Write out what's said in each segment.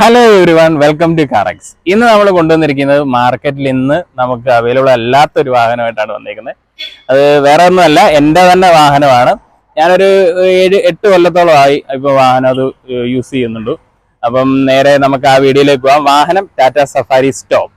Hello everyone, welcome to Carax. ഇന്ന് നമ്മൾ കൊണ്ടുവന്നിരിക്കുന്നത് മാർക്കറ്റിൽ ഇന്ന് നമുക്ക് അവൈലബിൾ അല്ലാത്തൊരു വാഹനമായിട്ടാണ് വന്നിരിക്കുന്നത്. അത് വേറെ ഒന്നുമല്ല, എൻ്റെ തന്നെ വാഹനമാണ്. ഞാനൊരു 7-8 കൊല്ലത്തോളമായി ഇപ്പോൾ വാഹനം അത് യൂസ് ചെയ്യുന്നുണ്ട്. അപ്പം നേരെ നമുക്ക് ആ വീഡിയോയിലേക്ക് പോകാം. വാഹനം ടാറ്റ സഫാരി സ്റ്റോം.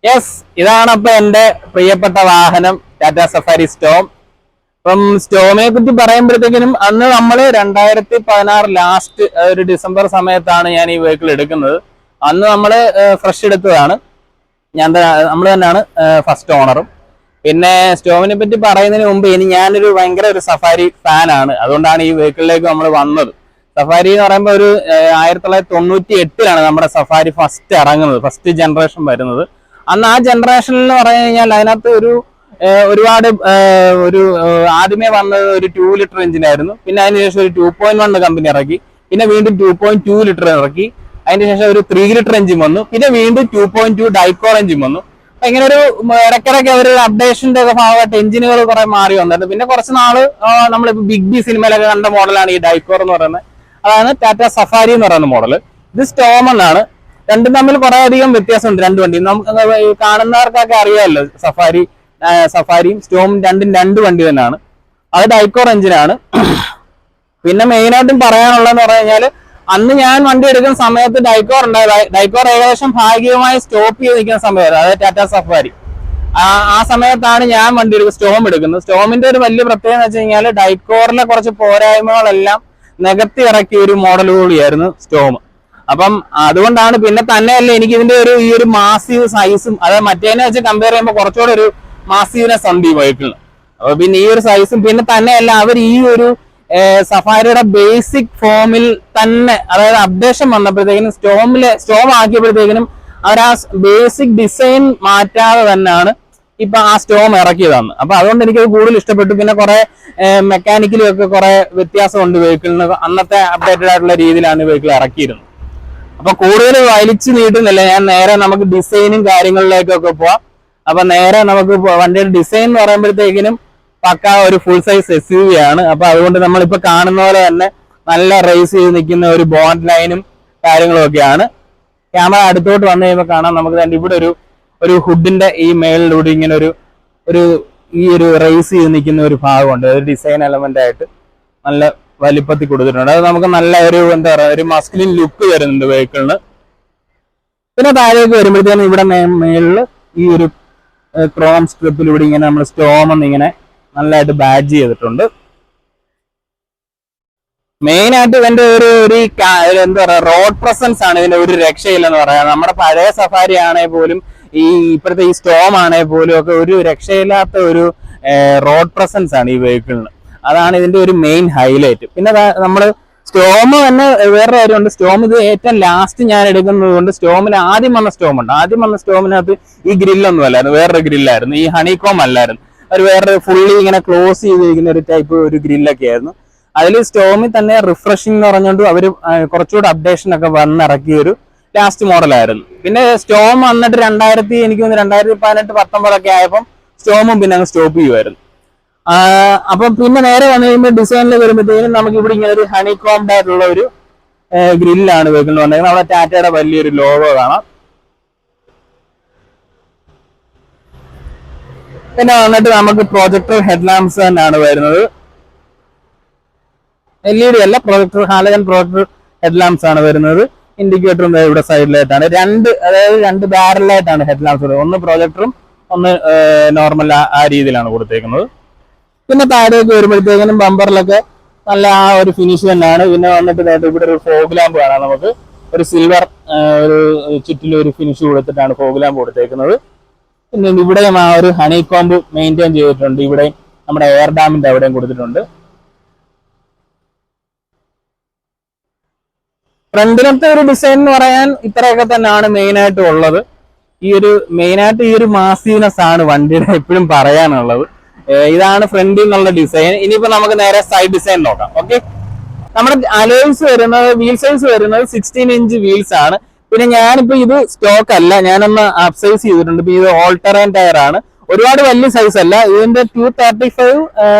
യെസ്, ഇതാണ് അപ്പൊ എൻ്റെ പ്രിയപ്പെട്ട വാഹനം ടാറ്റ സഫാരി സ്റ്റോം. അപ്പം സ്റ്റോമിനെ പറ്റി പറയുമ്പോഴത്തേക്കിനും അന്ന് നമ്മൾ 2016 ലാസ്റ്റ് ഒരു ഡിസംബർ സമയത്താണ് ഞാൻ ഈ വെഹിക്കിൾ എടുക്കുന്നത്. അന്ന് നമ്മൾ ഫ്രഷ് എടുത്തതാണ്. നമ്മൾ തന്നെയാണ് ഫസ്റ്റ് ഓണറും. പിന്നെ സ്റ്റോമിനെ പറ്റി പറയുന്നതിന് മുമ്പ് ഞാനൊരു ഭയങ്കര ഒരു സഫാരി ഫാനാണ്. അതുകൊണ്ടാണ് ഈ വെഹിക്കിളിലേക്ക് നമ്മൾ വന്നത്. സഫാരി എന്ന് പറയുമ്പോൾ ഒരു 1998 നമ്മുടെ സഫാരി ഫസ്റ്റ് ഇറങ്ങുന്നത്, ഫസ്റ്റ് ജനറേഷൻ വരുന്നത്. അന്ന് ആ ജനറേഷനിൽ എന്ന് പറഞ്ഞു കഴിഞ്ഞാൽ അതിനകത്ത് ഒരുപാട് ആദ്യമേ വന്നത് ഒരു 2 ലിറ്റർ എഞ്ചിനായിരുന്നു. പിന്നെ അതിനുശേഷം ഒരു 2.1 കമ്പനി ഇറക്കി. പിന്നെ വീണ്ടും 2.2 ലിറ്റർ ഇറക്കി. അതിനുശേഷം ഒരു 3 ലിറ്റർ എഞ്ചിൻ വന്നു. പിന്നെ വീണ്ടും 2.2 ഡൈക്കോർ എഞ്ചിൻ വന്നു. അപ്പൊ ഇങ്ങനെ ഒരു ഇടയ്ക്കിടയ്ക്ക് ഒരു അപ്ഡേഷന്റെ ഒക്കെ ഭാഗമായിട്ട് എഞ്ചിനുകൾ കുറെ മാറി വന്നിട്ടുണ്ട്. പിന്നെ കുറച്ച് നാള് നമ്മളിപ്പോ ബിഗ് ബി സിനിമയിലൊക്കെ കണ്ട മോഡലാണ് ഈ ഡൈക്കോർ എന്ന് പറയുന്നത്. അതാണ് ടാറ്റ സഫാരി എന്ന് പറയുന്ന മോഡല്. ഇത് സ്റ്റോം എന്നാണ്. രണ്ടും തമ്മിൽ കുറെ അധികം വ്യത്യാസമുണ്ട്. രണ്ട് വണ്ടി നമുക്ക് കാണുന്നവർക്കൊക്കെ അറിയാമല്ലോ. സഫാരിയും സ്റ്റോം രണ്ട് വണ്ടി തന്നെയാണ്. അത് ഡൈക്കോർ എഞ്ചിനാണ്. പിന്നെ മെയിനായിട്ടും പറയാനുള്ളതെന്ന് പറഞ്ഞു കഴിഞ്ഞാൽ അന്ന് ഞാൻ വണ്ടി എടുക്കുന്ന സമയത്ത് ഡൈക്കോർ ഉണ്ടായത്. ഡൈക്കോർ ഏകദേശം ഭാഗികമായി സ്റ്റോപ്പ് ചെയ്ത് നിൽക്കുന്ന സമയമായിരുന്നു. അതായത് ടാറ്റ സഫാരി. ആ സമയത്താണ് ഞാൻ വണ്ടി സ്റ്റോം എടുക്കുന്നത്. സ്റ്റോമിന്റെ ഒരു വലിയ പ്രത്യേകത എന്ന് വെച്ച് കഴിഞ്ഞാൽ ഡൈക്കോറിലെ കുറച്ച് പോരായ്മകളെല്ലാം നികത്തി ഇറക്കിയ ഒരു മോഡൽ കൂടിയായിരുന്നു സ്റ്റോം. അപ്പം അതുകൊണ്ടാണ്. പിന്നെ തന്നെയല്ല, എനിക്ക് ഇതിന്റെ ഈ ഒരു മാസീവ് സൈസും അതായത് മറ്റേനെ വെച്ച് കമ്പയർ ചെയ്യുമ്പോൾ കുറച്ചുകൂടെ ഒരു മാസീവ്നെസ് ഉണ്ട് ഈ വെഹിക്കിളിന്. അപ്പൊ പിന്നെ ഈ ഒരു സൈസും പിന്നെ തന്നെയല്ല അവർ ഈ ഒരു സഫാരിയുടെ ബേസിക് ഫോമിൽ തന്നെ, അതായത് അപ്ഡേഷൻ വന്നപ്പോഴത്തേക്കിനും സ്റ്റോം ആക്കിയപ്പോഴത്തേക്കിനും അവർ ആ ബേസിക് ഡിസൈൻ മാറ്റാതെ തന്നെയാണ് ഇപ്പൊ ആ സ്റ്റോം ഇറക്കിയതാണ്. അപ്പൊ അതുകൊണ്ട് എനിക്കത് കൂടുതൽ ഇഷ്ടപ്പെട്ടു. പിന്നെ കുറെ മെക്കാനിക്കലും ഒക്കെ കുറെ വ്യത്യാസമുണ്ട് വെഹിക്കിളിന്. അന്നത്തെ അപ്ഡേറ്റഡ് ആയിട്ടുള്ള രീതിയിലാണ് വെഹിക്കിൾ ഇറക്കിയിരുന്നത്. അപ്പൊ കൂടുതൽ വലിച്ചു നീട്ടുന്നില്ല, ഞാൻ നേരെ നമുക്ക് ഡിസൈനും കാര്യങ്ങളിലേക്കൊക്കെ പോവാം. അപ്പൊ നേരെ നമുക്ക് വണ്ടിയുടെ ഡിസൈൻ എന്ന് പറയുമ്പോഴത്തേക്കിനും പക്ക ഒരു ഫുൾ സൈസ് SUV ആണ്. അപ്പൊ അതുകൊണ്ട് നമ്മളിപ്പോ കാണുന്ന പോലെ തന്നെ നല്ല റേസ് ചെയ്ത് നിൽക്കുന്ന ഒരു ബോണ്ട് ലൈനും കാര്യങ്ങളും ഒക്കെയാണ്. ക്യാമറ അടുത്തോട്ട് വന്നു കഴിയുമ്പോൾ കാണാം നമുക്ക് തന്നെ ഇവിടെ ഒരു ഹുഡിന്റെ ഈ മേളിലൂടെ ഇങ്ങനെ ഒരു റേസ് ചെയ്ത് നിൽക്കുന്ന ഒരു ഭാഗമുണ്ട്. ഒരു ഡിസൈൻ എലമെന്റ് ആയിട്ട് നല്ല വലിപ്പത്തിൽ കൊടുത്തിട്ടുണ്ട്. അത് നമുക്ക് നല്ല എന്താ പറയുക, ഒരു മസ്കുലിൻ ലുക്ക് വരുന്നുണ്ട് വെഹിക്കിളിന്. പിന്നെ താഴേക്ക് വരുമ്പോഴത്തേനും ഇവിടെ മേളില് ഈ ഒരു ക്രോം സ്ട്രിപ്പിലൂടെ ഇങ്ങനെ നമ്മൾ സ്റ്റോം എന്നിങ്ങനെ നല്ലതായിട്ട് ബാഡ്ജ് ചെയ്തിട്ടുണ്ട്. മെയിൻ ആയിട്ട് ഇതിന്റെ എന്താ പറയുക, റോഡ് പ്രസൻസ് ആണ് ഇതിന്റെ ഒരു രക്ഷയില്ലെന്ന് പറയാം. നമ്മുടെ പഴയ സഫാരി ആണെങ്കിൽ പോലും ഇപ്പോഴത്തെ ഈ സ്റ്റോം ആണെങ്കിൽ പോലും ഒക്കെ ഒരു രക്ഷയില്ലാത്ത ഒരു റോഡ് പ്രസൻസ് ആണ് ഈ വെഹിക്കിളിന്. അതാണ് ഇതിന്റെ ഒരു മെയിൻ ഹൈലൈറ്റ്. പിന്നെ നമ്മൾ സ്റ്റോം തന്നെ വേറെ കാര്യമുണ്ട്. സ്റ്റോം ഇത് ഏറ്റവും ലാസ്റ്റ് ഞാൻ എടുക്കുന്നത് കൊണ്ട് സ്റ്റോമിൽ ആദ്യം വന്ന സ്റ്റോമുണ്ട്. ആദ്യം വന്ന സ്റ്റോമിനകത്ത് ഈ ഗ്രില്ലൊന്നും അല്ലായിരുന്നു, വേറൊരു ഗ്രില്ലായിരുന്നു. ഈ ഹണികോം അല്ലായിരുന്നു, ഒരു വേറെ ഫുള്ളി ഇങ്ങനെ ക്ലോസ് ചെയ്തിരിക്കുന്ന ഒരു ടൈപ്പ് ഒരു ഗ്രില്ലൊക്കെ ആയിരുന്നു. അതിൽ സ്റ്റോമിൽ തന്നെ റിഫ്രഷിംഗ് എന്ന് പറഞ്ഞുകൊണ്ട് അവർ കുറച്ചുകൂടെ അപ്ഡേഷൻ ഒക്കെ വന്നിറക്കിയ ഒരു ലാസ്റ്റ് മോഡലായിരുന്നു. പിന്നെ സ്റ്റോം വന്നിട്ട് എനിക്ക് 2018-19 ആയപ്പം സ്റ്റോമും പിന്നെ അങ്ങ് സ്റ്റോപ്പ് ചെയ്യുമായിരുന്നു. അപ്പം പിന്നെ നേരെ വന്നു കഴിയുമ്പോൾ ഡിസൈനിൽ വരുമ്പോഴത്തേക്കും നമുക്ക് ഇവിടെ ഇങ്ങനെ ഒരു ഹണികോംഡ് ആയിട്ടുള്ള ഒരു ഗ്രില്ലാണ് വെഹിക്കിളിൽ വന്നേക്കുന്നത്. അവിടെ ടാറ്റയുടെ വലിയൊരു ലോഗോ കാണാം. പിന്നെ വന്നിട്ട് നമുക്ക് പ്രൊജക്ടർ ഹെഡ്ലാമ്പ്സ് തന്നെയാണ് വരുന്നത്. LED അല്ല, ഹാലജൻ പ്രൊജക്ടർ ഹെഡ്ലാമ്പ്സ് ആണ് വരുന്നത്. ഇൻഡിക്കേറ്ററും ഇവിടെ സൈഡിലായിട്ടാണ് രണ്ട് ബാരലായിട്ടാണ് ഹെഡ്ലാമ്പ്സ് വരുന്നത്. ഒന്ന് പ്രൊജക്ടറും ഒന്ന് നോർമൽ ആ രീതിയിലാണ് കൊടുത്തേക്കുന്നത്. പിന്നെ താഴേക്ക് വരുമ്പോഴത്തേക്കിനും ബമ്പറിലൊക്കെ നല്ല ആ ഒരു ഫിനിഷ് തന്നെയാണ്. പിന്നെ വന്നിട്ട് ഇവിടെ ഒരു ഫോഗ് ലാമ്പ് കാണാം. നമുക്ക് ഒരു സിൽവർ ചുറ്റിലും ഒരു ഫിനിഷ് കൊടുത്തിട്ടാണ് ഫോഗ് ലാമ്പ് കൊടുത്തേക്കുന്നത്. പിന്നെ ഇവിടെയും ആ ഒരു ഹണികോംബ് മെയിൻറ്റെയിൻ ചെയ്തിട്ടുണ്ട്. ഇവിടെയും നമ്മുടെ എയർ ഡാമിന്റെ അവിടെയും കൊടുത്തിട്ടുണ്ട്. ഫ്രണ്ടിനത്തെ ഒരു ഡിസൈൻ എന്ന് പറയാൻ ഇത്രയൊക്കെ തന്നെയാണ് മെയിൻ ആയിട്ട് ഉള്ളത്. ഈ ഒരു മെയിനായിട്ട് ഈ ഒരു മാസീവ്നെസ് ആണ് വണ്ടിയുടെ എപ്പോഴും പറയാനുള്ളത്. ഇതാണ് ഫ്രണ്ടിൽ നിന്നുള്ള ഡിസൈൻ. ഇനിയിപ്പോ നമുക്ക് നേരെ സൈഡ് ഡിസൈൻ നോക്കാം. ഓക്കെ, നമ്മുടെ അലോയ്സ് വരുന്നത്, വീൽ സൈസ് വരുന്നത് 16 ഇഞ്ച് വീൽസ് ആണ്. പിന്നെ ഞാനിപ്പോ ഇത് സ്റ്റോക്ക് അല്ല, ഞാനൊന്ന് അപ്സൈസ് ചെയ്തിട്ടുണ്ട്. ഇപ്പൊ ഇത് ഓൾ ടെറൈൻ ടയർ ആണ്, ഒരുപാട് വലിയ സൈസ് അല്ല. ഇതിന്റെ 235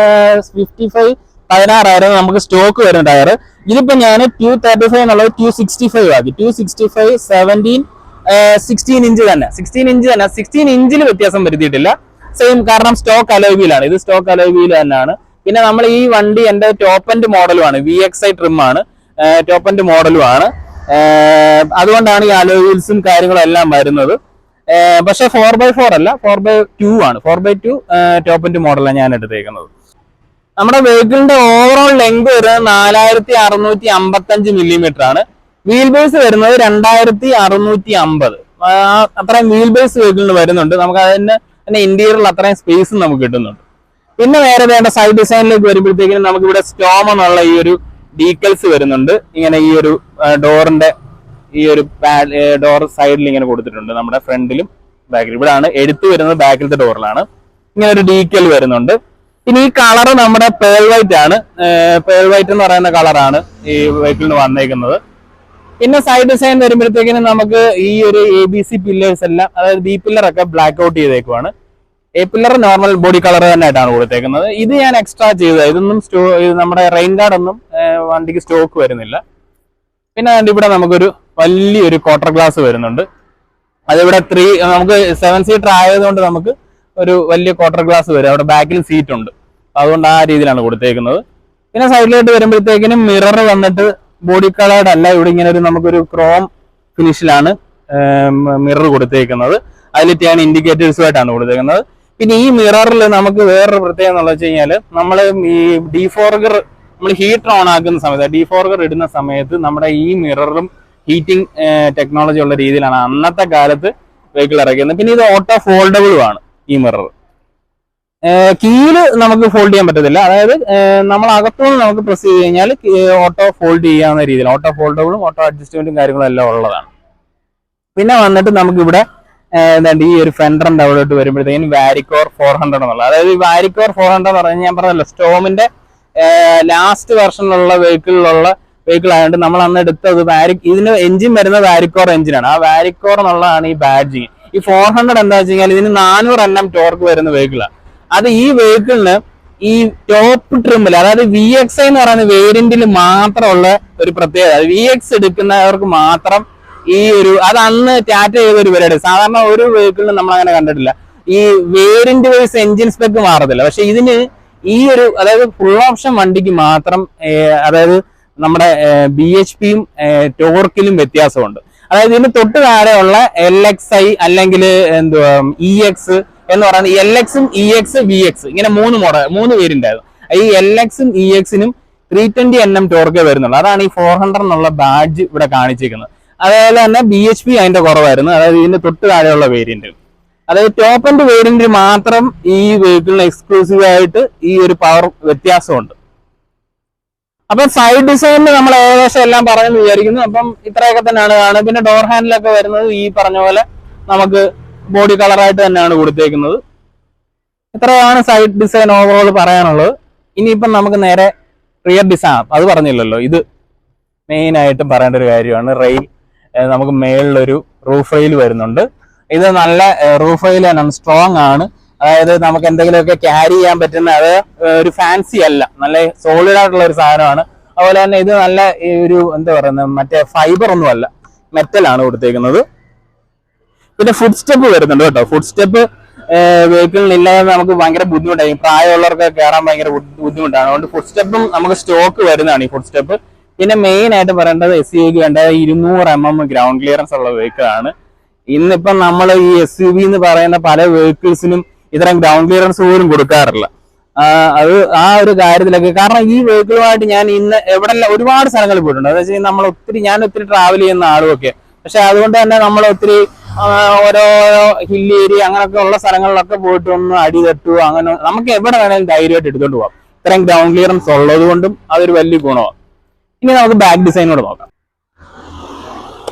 55 16 നമുക്ക് സ്റ്റോക്ക് വരുന്ന ടയർ. ഇതിപ്പോ ഞാൻ 235 എന്നുള്ളത് 265 ആക്കി. 265 17 16 ഇഞ്ച് തന്നെ, 16 ഇഞ്ചിൽ വ്യത്യാസം വരുത്തിയിട്ടില്ല. സെയിം, കാരണം സ്റ്റോക്ക് അലോയ് വീലാണ്. ഇത് സ്റ്റോക്ക് അലോയ് വീൽ തന്നെയാണ്. പിന്നെ നമ്മൾ ഈ വണ്ടി എന്റെ ടോപ്പ് എൻഡ് മോഡലുമാണ്, VXI ട്രിം ആണ്, ടോപ്പ് എൻഡ് മോഡലും ആണ്. അതുകൊണ്ടാണ് ഈ അലോയ് വീൽസും കാര്യങ്ങളും എല്ലാം വരുന്നത്. പക്ഷെ 4x4 അല്ല, 4x2 ആണ്. 4x2 ടോപ്പ് എൻഡ് മോഡലാണ് ഞാൻ എടുത്തേക്കുന്നത്. നമ്മുടെ വെഹിക്കിളിന്റെ ഓവറോൾ ലെങ്ത് വരുന്നത് 4655 മില്ലിമീറ്റർ ആണ്. വീൽ ബേസ് വരുന്നത് 2650. അത്രയും വീൽ ബേസ് വെഹിക്കിളിന് വരുന്നുണ്ട്. നമുക്ക് അതിന് തന്നെ ഇന്റീരിയറിൽ അത്രയും സ്പേസും നമുക്ക് കിട്ടുന്നുണ്ട്. പിന്നെ വേറെ വേണ്ട സൈഡ് ഡിസൈനിലേക്ക് വരുമ്പോഴത്തേക്കും നമുക്ക് ഇവിടെ സ്റ്റോം എന്നുള്ള ഈ ഒരു ഡീക്കൽസ് വരുന്നുണ്ട്. ഇങ്ങനെ ഈ ഒരു ഡോറിന്റെ ഈ ഒരു ഡോർ സൈഡിൽ ഇങ്ങനെ കൊടുത്തിട്ടുണ്ട്, നമ്മുടെ ഫ്രണ്ടിലും ബാക്കിലും. ഇവിടെയാണ് എഴുത്ത് വരുന്നത്, ബാക്കിലത്തെ ഡോറിലാണ്. ഇങ്ങനെ ഒരു ഡീക്കൽ വരുന്നുണ്ട്. പിന്നെ ഈ കളർ നമ്മുടെ പേൾ വൈറ്റ് ആണ്. പേൾ വൈറ്റ് എന്ന് പറയുന്ന കളറാണ് ഈ വെഹിക്കിളിന് വന്നേക്കുന്നത്. പിന്നെ സൈഡ് ഡിസൈൻ വരുമ്പോഴത്തേക്കിനും നമുക്ക് ഈ ഒരു ABC പില്ലേഴ്സ് എല്ലാം, അതായത് B പില്ലറൊക്കെ ബ്ലാക്ക് ഔട്ട് ചെയ്തേക്കുവാണ്. A pillar normal body colour തന്നെയായിട്ടാണ് കൊടുത്തേക്കുന്നത്. ഇത് ഞാൻ എക്സ്ട്രാ ചെയ്തത്. ഇതൊന്നും നമ്മുടെ റെയിൻ ഗാർഡ് ഒന്നും വണ്ടിക്ക് സ്റ്റോക്ക് വരുന്നില്ല. പിന്നെ ഇവിടെ നമുക്കൊരു വലിയൊരു ക്വാർട്ടർ ഗ്ലാസ് വരുന്നുണ്ട്. അതിവിടെ നമുക്ക് 7 സീറ്റർ ആയതുകൊണ്ട് നമുക്ക് ഒരു വലിയ ക്വാർട്ടർ ഗ്ലാസ് വരും. അവിടെ ബാക്കിൽ സീറ്റ് ഉണ്ട്, അതുകൊണ്ട് ആ രീതിയിലാണ് കൊടുത്തേക്കുന്നത്. പിന്നെ സൈഡിലോട്ട് വരുമ്പോഴത്തേക്കിനും മിറർ വന്നിട്ട് ബോഡി കളേർഡ് അല്ല, ഇവിടെ ഇങ്ങനെ ഒരു നമുക്കൊരു ക്രോം ഫിനിഷിലാണ് മിറർ കൊടുത്തേക്കുന്നത്. അതിൽ ടേൺ ഇൻഡിക്കേറ്റേഴ്സുമായിട്ടാണ് കൊടുത്തേക്കുന്നത്. പിന്നെ ഈ മിററിൽ നമുക്ക് വേറൊരു പ്രത്യേകത എന്ന് വെച്ച് കഴിഞ്ഞാൽ, നമ്മൾ ഈ ഡീഫോർഗർ, നമ്മൾ ഹീറ്റർ ഓൺ ആക്കുന്ന സമയത്ത്, ഡീഫോർഗർ ഇടുന്ന സമയത്ത് നമ്മുടെ ഈ മിററും ഹീറ്റിംഗ് ടെക്നോളജി ഉള്ള രീതിയിലാണ് അന്നത്തെ കാലത്ത് വെഹിക്കിൾ ഇറക്കിയത്. പിന്നെ ഇത് ഓട്ടോ ഫോൾഡബിളും ആണ് ഈ മിറർ. കീല് നമുക്ക് ഫോൾഡ് ചെയ്യാൻ പറ്റത്തില്ല, അതായത് നമ്മൾ അകത്തുനിന്ന് നമുക്ക് പ്രസ് ചെയ്ത് കഴിഞ്ഞാൽ ഓട്ടോ ഫോൾഡ് ചെയ്യാവുന്ന രീതിയിൽ ഓട്ടോ ഫോൾഡബിളും ഓട്ടോ അഡ്ജസ്റ്റ്മെന്റും കാര്യങ്ങളും എല്ലാം ഉള്ളതാണ്. പിന്നെ വന്നിട്ട് നമുക്കിവിടെ എന്താണ്ട് ഈ ഒരു ഫെൻഡറിന്റെ അവിടോട്ട് വരുമ്പോഴത്തേക്കും വാരിക്കോർ 400 എന്നുള്ളത്, അതായത് ഈ വാരിക്കോർ 400 എന്ന് പറഞ്ഞാൽ ഞാൻ പറഞ്ഞല്ലോ സ്റ്റോമിന്റെ ലാസ്റ്റ് വെർഷനിലുള്ള വെഹിക്കിൾ ആയതുകൊണ്ട് നമ്മൾ അന്ന് എടുത്തത് ഇതിന് എഞ്ചിൻ വരുന്ന വാരിക്കോർ എഞ്ചിനാണ്. ആ വാരിക്കോർ എന്നുള്ളതാണ് ഈ ബാഡ്ജിങ്. ഈ 400 എന്താ വെച്ച് കഴിഞ്ഞാൽ ഇതിന് 400 Nm ടോർക്ക് വരുന്ന വെഹിക്കിളാണ്. അത് ഈ വെഹിക്കിളിന് ഈ ടോപ്പ് ട്രിമ്മിൽ, അതായത് VXI എന്ന് പറയുന്ന വേരിയന്റിൽ മാത്രമുള്ള ഒരു പ്രത്യേകത. VX എടുക്കുന്നവർക്ക് മാത്രം ഈ ഒരു, അത് അന്ന് ടാറ്റ ചെയ്ത ഒരു പരിപാടി. സാധാരണ ഒരു വെഹിക്കിളിന് നമ്മൾ അങ്ങനെ കണ്ടിട്ടില്ല. ഈ വേരിയന്റ് വൈസ് എഞ്ചിൻ സ്പെക്ക് മാറത്തില്ല. പക്ഷെ ഇതിന് ഈ ഒരു, അതായത് ഫുൾ ഓപ്ഷൻ വണ്ടിക്ക് മാത്രം, അതായത് നമ്മുടെ BHPയും ടോർക്കിലും വ്യത്യാസമുണ്ട്. അതായത് ഇതിന് തൊട്ട് താഴെയുള്ള LXI അല്ലെങ്കിൽ എന്തുവാ EX എന്ന് പറയുന്നത്, LX-ഉം EX VX ഇങ്ങനെ 3 വേരിയന്റ് ആയിരുന്നു. ഈ LX-ഉം EX-നും 320 Nm ടോർക്കേ വരുന്നുള്ളൂ. അതാണ് ഈ 400 എന്നുള്ള ബാഡ്ജ് ഇവിടെ കാണിച്ചിരിക്കുന്നത്. അതേപോലെ തന്നെ BHP അതിന്റെ കുറവായിരുന്നു, അതായത് ഇതിന്റെ തൊട്ട് താഴെയുള്ള വേരിയന്റ്. അതായത് ടോപ്പ് എൻഡ് വേരിയന്റിൽ മാത്രം ഈ വെഹിക്കിളിന് എക്സ്ക്ലൂസീവ് ആയിട്ട് ഈ ഒരു പവർ വ്യത്യാസമുണ്ട്. അപ്പൊ സൈഡ് ഡിസൈനിൽ നമ്മൾ ഏകദേശം എല്ലാം പറയുന്നു വിചാരിക്കുന്നു. അപ്പം ഇത്രയൊക്കെ തന്നെയാണ് കാണുന്നത്. പിന്നെ ഡോർ ഹാൻഡിലൊക്കെ വരുന്നത് ഈ പറഞ്ഞ പോലെ നമുക്ക് ബോഡി കളറായിട്ട് തന്നെയാണ് കൊടുത്തേക്കുന്നത്. ഇത്രയാണ് സൈഡ് ഡിസൈൻ ഓവറോൾ പറയാനുള്ളത്. ഇനിയിപ്പം നമുക്ക് നേരെ റിയർ ഡിസൈൻ, അത് പറഞ്ഞില്ലല്ലോ, ഇത് മെയിൻ ആയിട്ടും പറയേണ്ട ഒരു കാര്യമാണ്. റെയിൽ, നമുക്ക് മേളിലൊരു റൂഫ് റെയിൽ വരുന്നുണ്ട്. ഇത് നല്ല റൂഫ് റെയിൽ ആണ്, സ്ട്രോങ് ആണ്. അതായത് നമുക്ക് എന്തെങ്കിലുമൊക്കെ ക്യാരി ചെയ്യാൻ പറ്റുന്ന, അത് ഒരു ഫാൻസി അല്ല, നല്ല സോളിഡ് ആയിട്ടുള്ള ഒരു സാധനമാണ്. അതുപോലെ തന്നെ ഇത് നല്ല ഒരു എന്താ പറയുന്നത്, മറ്റേ ഫൈബർ ഒന്നും അല്ല, മെറ്റലാണ് കൊടുത്തേക്കുന്നത്. പിന്നെ ഫുഡ് സ്റ്റെപ്പ് വരുന്നുണ്ട് കേട്ടോ. ഫുഡ് സ്റ്റെപ്പ് വെഹിക്കിളിന് ഇല്ലാതെ നമുക്ക് ഭയങ്കര ബുദ്ധിമുട്ടായിരിക്കും, പ്രായമുള്ളവർക്ക് കയറാൻ ഭയങ്കര ബുദ്ധിമുട്ടാണ്. അതുകൊണ്ട് ഫുഡ് സ്റ്റെപ്പും നമുക്ക് സ്റ്റോക്ക് വരുന്നതാണ് ഈ ഫുഡ് സ്റ്റെപ്പ്. പിന്നെ മെയിൻ ആയിട്ട് പറയേണ്ടത് SUV വേണ്ട 200 mm ഗ്രൗണ്ട് ക്ലിയറൻസ് ഉള്ള വെഹിക്കിൾ ആണ്. ഇന്നിപ്പം നമ്മൾ ഈ SUV എന്ന് പറയുന്ന പല വെഹിക്കിൾസിനും ഇത്തരം ഗ്രൗണ്ട് ക്ലിയറൻസ് പോലും കൊടുക്കാറില്ല. അത് ആ ഒരു കാര്യത്തിലൊക്കെ, കാരണം ഈ വെഹിക്കിളുമായിട്ട് ഞാൻ ഇന്ന് ഒരുപാട് സ്ഥലങ്ങളിൽ പോയിട്ടുണ്ട്. അതായത് ഞാൻ ഒത്തിരി ട്രാവൽ ചെയ്യുന്ന ആളുമൊക്കെ. പക്ഷെ അതുകൊണ്ട് തന്നെ നമ്മൾ ഒത്തിരി ഓരോ ഹിൽ ഏരിയ അങ്ങനെയൊക്കെ ഉള്ള സ്ഥലങ്ങളിലൊക്കെ പോയിട്ട് ഒന്ന് അടി തട്ടുക, അങ്ങനെ നമുക്ക് എവിടെ വേണമെങ്കിലും ധൈര്യമായിട്ട് എടുത്തോണ്ട് പോകാം. ഇത്രയും ഗ്രൗണ്ട് ക്ലിയറൻസ് ഉള്ളത് കൊണ്ടും അതൊരു വലിയ ഗുണമാണ്. ഇനി നമുക്ക് ബാക്ക് ഡിസൈനോട് നോക്കാം.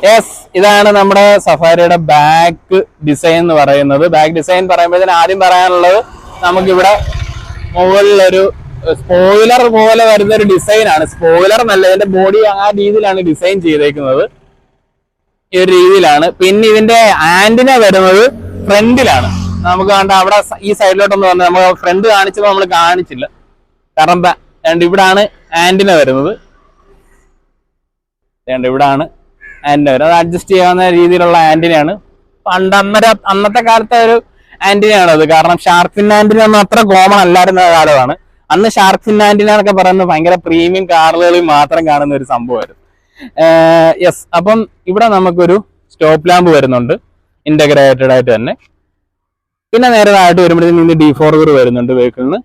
യെസ്, ഇതാണ് നമ്മുടെ സഫാരിയുടെ ബാക്ക് ഡിസൈൻ എന്ന് പറയുന്നത്. ബാക്ക് ഡിസൈൻ പറയുമ്പോഴത്തേന് ആദ്യം പറയാനുള്ളത്, നമുക്കിവിടെ മുകളിലൊരു സ്പോയിലർ പോലെ വരുന്ന ഒരു ഡിസൈനാണ്. സ്പോയിലർ എന്നല്ല, ഇതിന്റെ ബോഡി ആ രീതിയിലാണ് ഡിസൈൻ ചെയ്തേക്കുന്നത്, ഈ ഒരു രീതിയിലാണ്. പിന്നെ ഇതിന്റെ ആന്റിന വരുന്നത് ഫ്രണ്ടിലാണ്. നമുക്ക് കണ്ട അവിടെ ഈ സൈഡിലോട്ടൊന്ന് വന്ന് നമ്മൾ ഫ്രണ്ട് കാണിച്ചപ്പോൾ നമ്മൾ കാണിച്ചില്ല, കാരണം ഇവിടാണ് ആന്റിന വരുന്നത്. ഇവിടാണ് ആന്റിന വരുന്നത്. അത് അഡ്ജസ്റ്റ് ചെയ്യാവുന്ന രീതിയിലുള്ള ആന്റിനയാണ്. അന്നത്തെ കാലത്തെ ഒരു ആന്റിനയാണ് അത്. കാരണം ഷാർക്ക് ഫിൻ ആന്റിന ഒന്നും അത്ര കോമൺ അല്ലായിരുന്ന കാലമാണ്. അന്ന് ഷാർക്ക് ഫിൻ ആന്റിന എന്നൊക്കെ പറയുന്നത് ഭയങ്കര പ്രീമിയം കാറുകളിൽ മാത്രം കാണുന്ന ഒരു സംഭവമായിരുന്നു. യെസ്, അപ്പം ഇവിടെ നമുക്കൊരു സ്റ്റോപ്പ് ലാമ്പ് വരുന്നുണ്ട് ഇന്റഗ്രേറ്റഡ് ആയിട്ട് തന്നെ. പിന്നെ നേരതായിട്ട് വരുമ്പോഴത്തേക്കും ഇന്ന് ഡിഫോർവർ വരുന്നുണ്ട് വെഹിക്കിളിന്.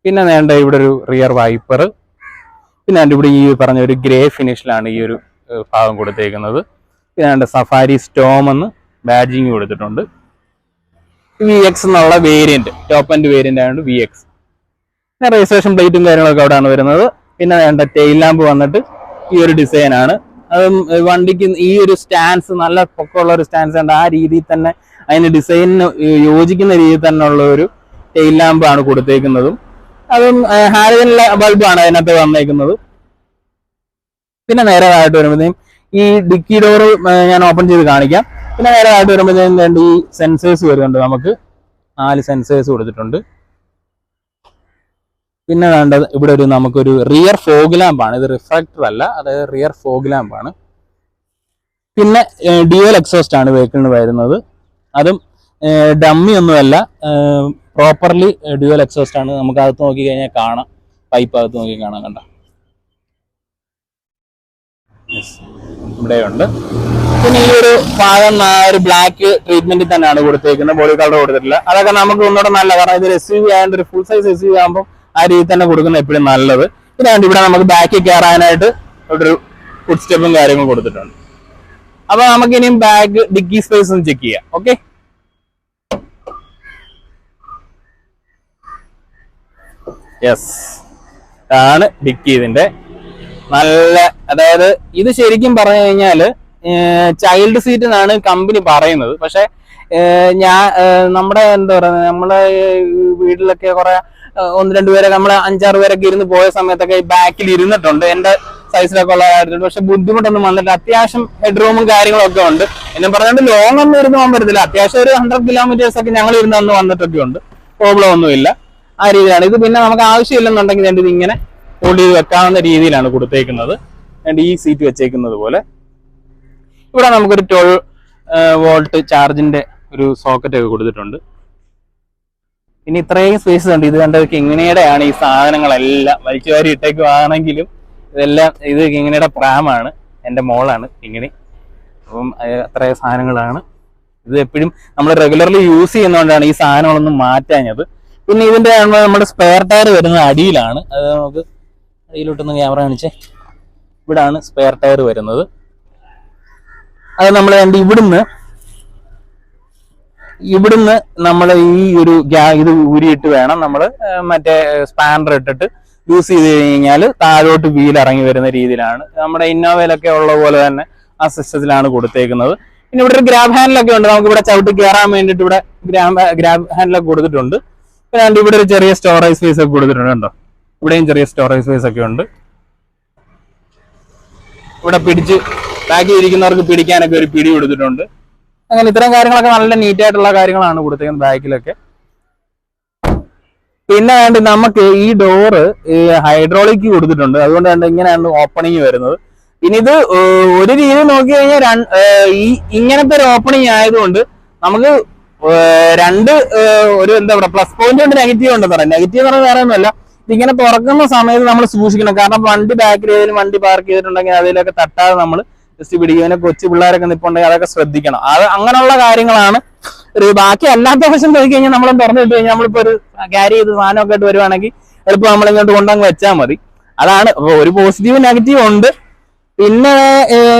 പിന്നെ വേണ്ട ഇവിടെ ഒരു റിയർ വൈപ്പർ. പിന്നെ ഇവിടെ ഈ പറഞ്ഞ ഒരു ഗ്രേ ഫിനിഷിലാണ് ഈ ഒരു ഭാഗം കൊടുത്തേക്കുന്നത്. പിന്നെ വേണ്ട സഫാരി സ്റ്റോം എന്ന് ബാഡ്ജിങ് കൊടുത്തിട്ടുണ്ട്. VX എന്നുള്ള വേരിയന്റ്, ടോപ്പ് ആൻഡ് വേരിയന്റ് ആയതുകൊണ്ട് VX. പിന്നെ രജിസ്ട്രേഷൻ പ്ലേറ്റും കാര്യങ്ങളൊക്കെ അവിടെയാണ് വരുന്നത്. പിന്നെ വേണ്ട ടെയിൽ ലാമ്പ് വന്നിട്ട് ഈ ഒരു ഡിസൈനാണ്. അത് വണ്ടിക്ക് ഈ ഒരു സ്റ്റാൻസ് നല്ല പൊക്കമുള്ള ഒരു സ്റ്റാൻസ് ഉണ്ട്. ആ രീതിയിൽ തന്നെ അതിന് ഡിസൈനിന് യോജിക്കുന്ന രീതിയിൽ തന്നെ ഉള്ള ഒരു ടെയിൽ ലാമ്പ് ആണ് കൊടുത്തേക്കുന്നതും. അതും ഹാലോജൻ ബൾബാണ് അതിനകത്ത് വന്നേക്കുന്നത്. പിന്നെ നേരമായിട്ട് വരുമ്പോഴത്തേക്കും ഈ ഡിക്കി ഡോറ് ഞാൻ ഓപ്പൺ ചെയ്ത് കാണിക്കാം. പിന്നെ നേരമായിട്ട് വരുമ്പോഴത്തേക്കും രണ്ട് ഈ സെൻസേഴ്സ് വരുന്നുണ്ട്. നമുക്ക് 4 സെൻസേഴ്സ് കൊടുത്തിട്ടുണ്ട്. പിന്നെ വേണ്ടത് ഇവിടെ ഒരു നമുക്കൊരു റിയർ ഫോഗ് ലാമ്പാണ്. ഇത് റിഫ്ലക്ടർ അല്ല, അതായത് റിയർ ഫോഗ് ലാമ്പാണ്. പിന്നെ ഡ്യുവൽ എക്സോസ്റ്റ് ആണ് വെഹിക്കിളിന് വരുന്നത്. അതും ഡമ്മി ഒന്നുമല്ല, പ്രോപ്പർലി ഡ്യുവൽ എക്സോസ്റ്റ് ആണ്. നമുക്ക് അകത്ത് നോക്കി കഴിഞ്ഞാൽ കാണാം, പൈപ്പ് അകത്ത് നോക്കി കാണാം. കണ്ട ഇവിടെയുണ്ട്. പിന്നെ ഈ ഒരു ഭാഗം ഒരു ബ്ലാക്ക് ട്രീറ്റ്മെന്റിൽ തന്നെയാണ് കൊടുത്തേക്കുന്നത്, ബോഡി കളർ കൊടുത്തിട്ടില്ല. അതൊക്കെ നമുക്ക് ഒന്നുകൂടെ നല്ല, കാരണം ഇതൊരു SUV ആയതുകൊണ്ട് ഒരു ഫുൾ സൈസ് SUV ആകുമ്പോൾ ആ രീതിയിൽ തന്നെ കൊടുക്കുന്നത് എപ്പോഴും നല്ലത്. പിന്നെ ഇവിടെ നമുക്ക് ബാക്കിൽ കയറാനായിട്ട് ഇവിടെ ഒരു ഫുഡ് സ്റ്റെപ്പും കാര്യങ്ങളും കൊടുത്തിട്ടുണ്ട്. അപ്പൊ നമുക്ക് ഇനിയും ബാഗ് ഡിക്കി സ്പേസ് ഒന്ന് ചെക്ക് ചെയ്യാം. ഓക്കെ, യെസ്, ആണ് ഡിക്കി. ഇതിന്റെ നല്ല, അതായത് ഇത് ശരിക്കും പറഞ്ഞു കഴിഞ്ഞാല് ചൈൽഡ് സീറ്റ് എന്നാണ് കമ്പനി പറയുന്നത്. പക്ഷെ നമ്മുടെ എന്താ പറയുക, നമ്മളെ വീട്ടിലൊക്കെ കുറെ 1-2 പേരെ, നമ്മള് 5-6 പേരൊക്കെ ഇരുന്ന് പോയ സമയത്തൊക്കെ ബാക്കിൽ ഇരുന്നിട്ടുണ്ട്. എന്റെ സൈസിലൊക്കെ ഉള്ള കാര്യത്തിലുണ്ട്. പക്ഷെ ബുദ്ധിമുട്ടൊന്നും വന്നിട്ട് അത്യാവശ്യം ഹെഡ് റൂമും കാര്യങ്ങളും ഒക്കെ ഉണ്ട്. എന്നും പറഞ്ഞുകൊണ്ട് ലോങ് ഒന്നും ഇരുന്ന് പോകാൻ പറ്റത്തില്ല. അത്യാവശ്യം ഒരു 100 കിലോമീറ്റേഴ്സ് ഒക്കെ ഞങ്ങൾ ഇരുന്ന് അന്ന് വന്നിട്ടൊക്കെ ഉണ്ട്. പ്രോബ്ലം ഒന്നുമില്ല. ആ രീതിയിലാണ് ഇത്. പിന്നെ നമുക്ക് ആവശ്യമില്ലെന്നുണ്ടെങ്കിൽ ഇത് ഇങ്ങനെ ഹോൾഡ് ചെയ്ത് വെക്കാവുന്ന രീതിയിലാണ് കൊടുത്തേക്കുന്നത്. ഈ സീറ്റ് വെച്ചേക്കുന്നത് പോലെ. ഇവിടെ നമുക്കൊരു 12 വോൾട്ട് ചാർജിന്റെ ഒരു സോക്കറ്റ് ഒക്കെ കൊടുത്തിട്ടുണ്ട്. പിന്നെ ഇത്രയും സ്പേസ് ഉണ്ട്. ഇത് കണ്ടത് കിങ്ങിണിയുടെയാണ്. ഈ സാധനങ്ങളെല്ലാം വലിച്ചുവാരി ഇട്ടേക്കുവാണെങ്കിലും ഇതെല്ലാം ഇത് കിങ്ങിണിയുടെ പ്രാമാണ്. എൻ്റെ മോളാണ് കിങ്ങിണി. അപ്പം അത്രയും സാധനങ്ങളാണ്. ഇത് എപ്പോഴും നമ്മൾ റെഗുലർലി യൂസ് ചെയ്യുന്നതുകൊണ്ടാണ് ഈ സാധനങ്ങളൊന്നും മാറ്റാഞ്ഞത്. പിന്നെ ഇതിന്റെ നമ്മുടെ സ്പെയർ ടയർ വരുന്നത് അടിയിലാണ്. അത് നമുക്ക് അടിയിലോട്ടൊന്ന് ക്യാമറ കാണിച്ചേ. ഇവിടാണ് സ്പെയർ ടയർ വരുന്നത്. അത് നമ്മൾ ഇവിടുന്ന് നമ്മൾ ഈ ഒരു ഇത് ഊരിയിട്ട് വേണം നമ്മൾ മറ്റേ സ്പാനർ ഇട്ടിട്ട് യൂസ് ചെയ്ത് കഴിഞ്ഞാൽ താഴോട്ട് വീൽ ഇറങ്ങി വരുന്ന രീതിയിലാണ്. നമ്മുടെ ഇന്നോവയിലൊക്കെ ഉള്ള പോലെ തന്നെ ആ സിസ്റ്റത്തിലാണ് കൊടുത്തേക്കുന്നത്. പിന്നെ ഇവിടെ ഒരു ഗ്രാബ് ഹാൻഡിലൊക്കെ ഉണ്ട്. നമുക്ക് ഇവിടെ ചവിട്ടി കയറാൻ വേണ്ടിയിട്ട് ഇവിടെ ഗ്രാബ് ഹാൻഡിലൊക്കെ കൊടുത്തിട്ടുണ്ട്. പിന്നെ ഇവിടെ ഒരു ചെറിയ സ്റ്റോറേജ് സ്പേസ് ഒക്കെ കൊടുത്തിട്ടുണ്ട്. കേട്ടോ, ഇവിടെയും ചെറിയ സ്റ്റോറേജ് സ്പേസ് ഒക്കെ ഉണ്ട്. ഇവിടെ പിടിച്ച് ബാക്കി ഇരിക്കുന്നവർക്ക് പിടിക്കാനൊക്കെ ഒരു പിടി കൊടുത്തിട്ടുണ്ട്. അങ്ങനെ ഇത്തരം കാര്യങ്ങളൊക്കെ നല്ല നീറ്റായിട്ടുള്ള കാര്യങ്ങളാണ് കൊടുത്തേക്കുന്നത് ബാക്കിലൊക്കെ. പിന്നെ വേണ്ടി നമുക്ക് ഈ ഡോറ് ഹൈഡ്രോളിക് കൊടുത്തിട്ടുണ്ട്. അതുകൊണ്ട് തന്നെ ഇങ്ങനെയാണ് ഓപ്പണിങ് വരുന്നത്. ഇനി ഇത് ഒരു രീതി നോക്കി കഴിഞ്ഞാൽ ഇങ്ങനത്തെ ഒരു ഓപ്പണിങ് ആയതുകൊണ്ട് നമുക്ക് ഒരു എന്താ പറയുക, പ്ലസ് പോയിന്റ് ഉണ്ട്, നെഗറ്റീവ് ഉണ്ടെന്ന് പറയാം. നെഗറ്റീവ് എന്ന് പറഞ്ഞാൽ വേറെ ഒന്നുമല്ല, ഇതിങ്ങനെ തുറക്കുന്ന സമയത്ത് നമ്മൾ സൂക്ഷിക്കണം. കാരണം വണ്ടി ബാക്കിൽ ഏതെങ്കിലും വണ്ടി പാർക്ക് ചെയ്തിട്ടുണ്ടെങ്കിൽ അതിലൊക്കെ തട്ടാതെ നമ്മൾ ജസ്റ്റ് പിടിക്കുക. കൊച്ചു പിള്ളേരൊക്കെ നിൽപ്പുണ്ടെങ്കിൽ അതൊക്കെ ശ്രദ്ധിക്കണം. അത് അങ്ങനെയുള്ള കാര്യങ്ങളാണ്. ബാക്കി അല്ലാത്ത വശം നോക്കി കഴിഞ്ഞാൽ നമ്മൾ തുറന്നിട്ട് കഴിഞ്ഞാൽ നമ്മളിപ്പോൾ ഒരു ക്യാരി ചെയ്ത് സാധനമൊക്കെ ആയിട്ട് വരുവാണെങ്കിൽ എളുപ്പം നമ്മളിങ്ങോട്ട് കൊണ്ടങ്ങ് വെച്ചാൽ മതി. അതാണ് ഒരു പോസിറ്റീവ് നെഗറ്റീവ് ഉണ്ട്. പിന്നെ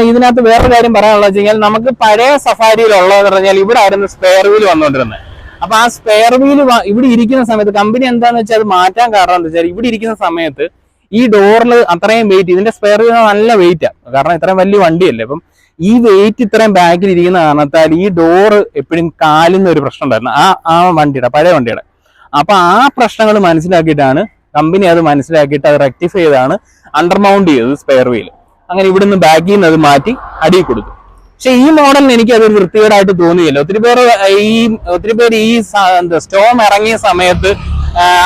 ഇതിനകത്ത് വേറൊരു കാര്യം പറയാനുള്ളത് വെച്ച് കഴിഞ്ഞാൽ നമുക്ക് പഴയ സഫാരിയിലുള്ളതെന്ന് പറഞ്ഞാൽ ഇവിടെ ആയിരുന്നു സ്പെയർ വീല് വന്നുകൊണ്ടിരുന്നത്. അപ്പൊ ആ സ്പെയർ വീല് ഇവിടെ ഇരിക്കുന്ന സമയത്ത് കമ്പനി എന്താന്ന് വെച്ചാൽ അത് മാറ്റാൻ കാരണം എന്താ വെച്ചാൽ ഇവിടെ ഇരിക്കുന്ന സമയത്ത് ഈ ഡോറിൽ അത്രയും വെയിറ്റ്, ഇതിന്റെ സ്പെയർ വീല് നല്ല വെയിറ്റാണ്. കാരണം ഇത്രയും വലിയ വണ്ടിയല്ലേ. അപ്പം ഈ വെയിറ്റ് ഇത്രയും ബാക്കിൽ ഇരിക്കുന്ന കാരണത്താൽ ഈ ഡോറ് എപ്പോഴും കാലുന്ന ഒരു പ്രശ്നം ഉണ്ടായിരുന്നു ആ വണ്ടിയുടെ, പഴയ വണ്ടിയുടെ. അപ്പൊ ആ പ്രശ്നങ്ങൾ മനസ്സിലാക്കിയിട്ടാണ് കമ്പനി അത് മനസ്സിലാക്കിയിട്ട് അത് റെക്ടിഫൈ ചെയ്താണ് അണ്ടർ മൗണ്ട് ചെയ്തത് സ്പെയർ വീൽ. അങ്ങനെ ഇവിടുന്ന് ബാക്കിൽ നിന്ന് അത് മാറ്റി അടിയിൽ കൊടുത്തു. പക്ഷെ ഈ മോഡലിന് എനിക്ക് അതൊരു വൃത്തികേടായിട്ട് തോന്നിയില്ല. ഒത്തിരി പേര് ഈ സ്റ്റോം ഇറങ്ങിയ സമയത്ത്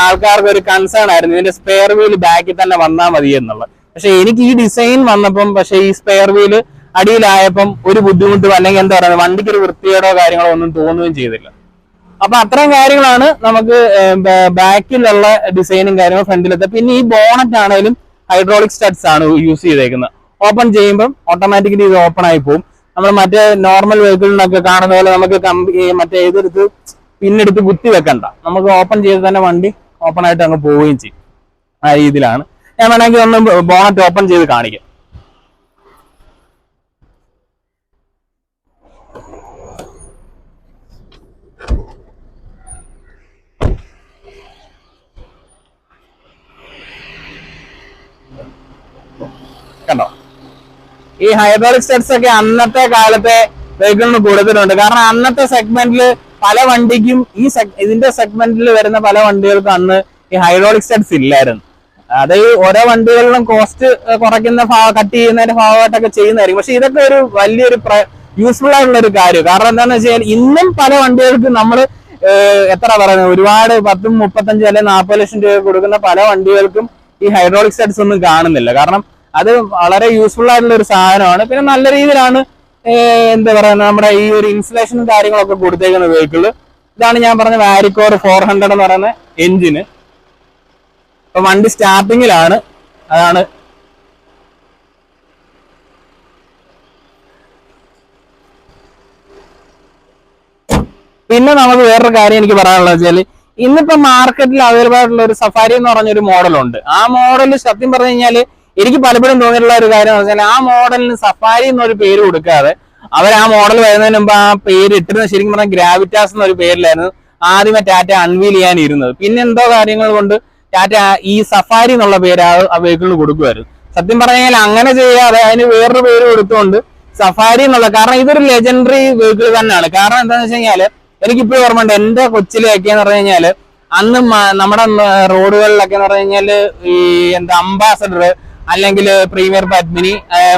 ആൾക്കാർക്ക് ഒരു കൺസേൺ ആയിരുന്നു ഇതിന്റെ സ്പെയർ വീൽ ബാക്കിൽ തന്നെ വന്നാൽ മതി എന്നുള്ളത്. പക്ഷെ എനിക്ക് ഈ ഡിസൈൻ വന്നപ്പം, പക്ഷെ ഈ സ്പെയർ വീല് അടിയിലായപ്പം ഒരു ബുദ്ധിമുട്ടും അല്ലെങ്കിൽ എന്താ പറയുക വണ്ടിക്ക് ഒരു വൃത്തികേടോ കാര്യങ്ങളോ ഒന്നും തോന്നുകയും ചെയ്തില്ല. അപ്പൊ അത്രയും കാര്യങ്ങളാണ് നമുക്ക് ബാക്കിലുള്ള ഡിസൈനും കാര്യങ്ങളും ഫ്രണ്ടിലത്തെ. പിന്നെ ഈ ബോണറ്റ് ആണെങ്കിലും ഹൈഡ്രോളിക് സ്റ്റഡ്സ് ആണ് യൂസ് ചെയ്തേക്കുന്നത്. ഓപ്പൺ ചെയ്യുമ്പോൾ ഓട്ടോമാറ്റിക്കലി ഇത് ഓപ്പൺ ആയി പോകും. നമ്മൾ മറ്റേ നോർമൽ വെഹിക്കിളിനൊക്കെ കാണുന്ന പോലെ നമുക്ക് മറ്റേ ഇതെടുത്ത് പിന്നെടുത്ത് കുത്തി വെക്കണ്ട, നമുക്ക് ഓപ്പൺ ചെയ്ത് തന്നെ വണ്ടി ഓപ്പൺ ആയിട്ട് അങ്ങ് പോവുകയും ചെയ്യും. ആ രീതിയിലാണ്. ഞാൻ വേണമെങ്കിൽ ഒന്ന് ബോണറ്റ് ഓപ്പൺ ചെയ്ത് കാണിക്കാം. കണ്ടോ, ഈ ഹൈഡ്രോളിക് സ്റ്റഡ്സ് ഒക്കെ അന്നത്തെ കാലത്തെ വെഹിക്കിളിന് കൊടുത്തിട്ടുണ്ട്. കാരണം അന്നത്തെ സെഗ്മെന്റിൽ പല വണ്ടിക്കും ഇതിന്റെ സെഗ്മെന്റിൽ വരുന്ന പല വണ്ടികൾക്കും അന്ന് ഈ ഹൈഡ്രോളിക് സ്റ്റഡ്സ് ഇല്ലായിരുന്നു. അത് ഓരോ വണ്ടികളിലും കോസ്റ്റ് കുറയ്ക്കുന്ന കട്ട് ചെയ്യുന്നതിന്റെ ഭാഗമായിട്ടൊക്കെ ചെയ്യുന്നതായിരിക്കും. പക്ഷെ ഇതൊക്കെ ഒരു വലിയൊരു യൂസ്ഫുൾ ആയിട്ടുള്ള ഒരു കാര്യം. കാരണം എന്താണെന്ന് വെച്ചാൽ ഇന്നും പല വണ്ടികൾക്കും നമ്മൾ എത്ര പറയുന്നത് ഒരുപാട് 10, 35 അല്ലെങ്കിൽ 40 ലക്ഷം രൂപ കൊടുക്കുന്ന പല വണ്ടികൾക്കും ഈ ഹൈഡ്രോളിക് സ്റ്റഡ്സ് ഒന്നും കാണുന്നില്ല. കാരണം അത് വളരെ യൂസ്ഫുൾ ആയിട്ടുള്ള ഒരു സാധനമാണ്. പിന്നെ നല്ല രീതിയിലാണ് എന്താ പറയുക നമ്മുടെ ഈ ഒരു ഇൻസുലേഷനും കാര്യങ്ങളൊക്കെ കൊടുത്തേക്കുന്ന വെഹിക്കിള്. ഇതാണ് ഞാൻ പറഞ്ഞ വാരിക്കോർ 400 എന്ന് പറയുന്ന എഞ്ചിന്. ഇപ്പൊ വണ്ടി സ്റ്റാർട്ടിങ്ങിലാണ്. അതാണ് പിന്നെ നമുക്ക് വേറൊരു കാര്യം എനിക്ക് പറയാനുള്ളത് വെച്ചാൽ ഇന്നിപ്പോ മാർക്കറ്റിൽ അവൈലബിൾ ആയിട്ടുള്ള ഒരു സഫാരി എന്ന് പറഞ്ഞൊരു മോഡലുണ്ട്. ആ മോഡൽ സത്യം പറഞ്ഞു കഴിഞ്ഞാല് എനിക്ക് പലപ്പോഴും തോന്നിയിട്ടുള്ള ഒരു കാര്യം എന്ന് വെച്ചാൽ ആ മോഡലിന് സഫാരി എന്നൊരു പേര് കൊടുക്കാതെ അവർ ആ മോഡൽ വരുന്നതിന് മുമ്പ് ആ പേര് ഇട്ടിരുന്ന ശരിക്കും പറഞ്ഞാൽ ഗ്രാവിറ്റാസ് എന്നൊരു പേരിലായിരുന്നു ആദ്യമേ ടാറ്റ അൺവീൽ ചെയ്യാനിരുന്നത്. പിന്നെ എന്തോ കാര്യങ്ങൾ കൊണ്ട് ടാറ്റ ഈ സഫാരി എന്നുള്ള പേര് ആ വെഹിക്കിളിന് കൊടുക്കുമായിരുന്നു. സത്യം പറഞ്ഞാൽ അങ്ങനെ ചെയ്യാതെ അതിന് വേറൊരു പേര് കൊടുത്തുകൊണ്ട് സഫാരി എന്നുള്ള, കാരണം ഇതൊരു ലെജൻഡറി വെഹിക്കിൾ തന്നെയാണ്. കാരണം എന്താണെന്ന് വെച്ച് കഴിഞ്ഞാല് എനിക്കിപ്പോഴും ഓർമ്മയുണ്ട് എന്റെ കൊച്ചിലൊക്കെ എന്ന് പറഞ്ഞു കഴിഞ്ഞാല് അന്ന് നമ്മുടെ റോഡുകളിലൊക്കെ എന്ന് പറഞ്ഞു കഴിഞ്ഞാല് ഈ എന്താ അംബാസഡർ അല്ലെങ്കിൽ പ്രീമിയർ പത്മിനി,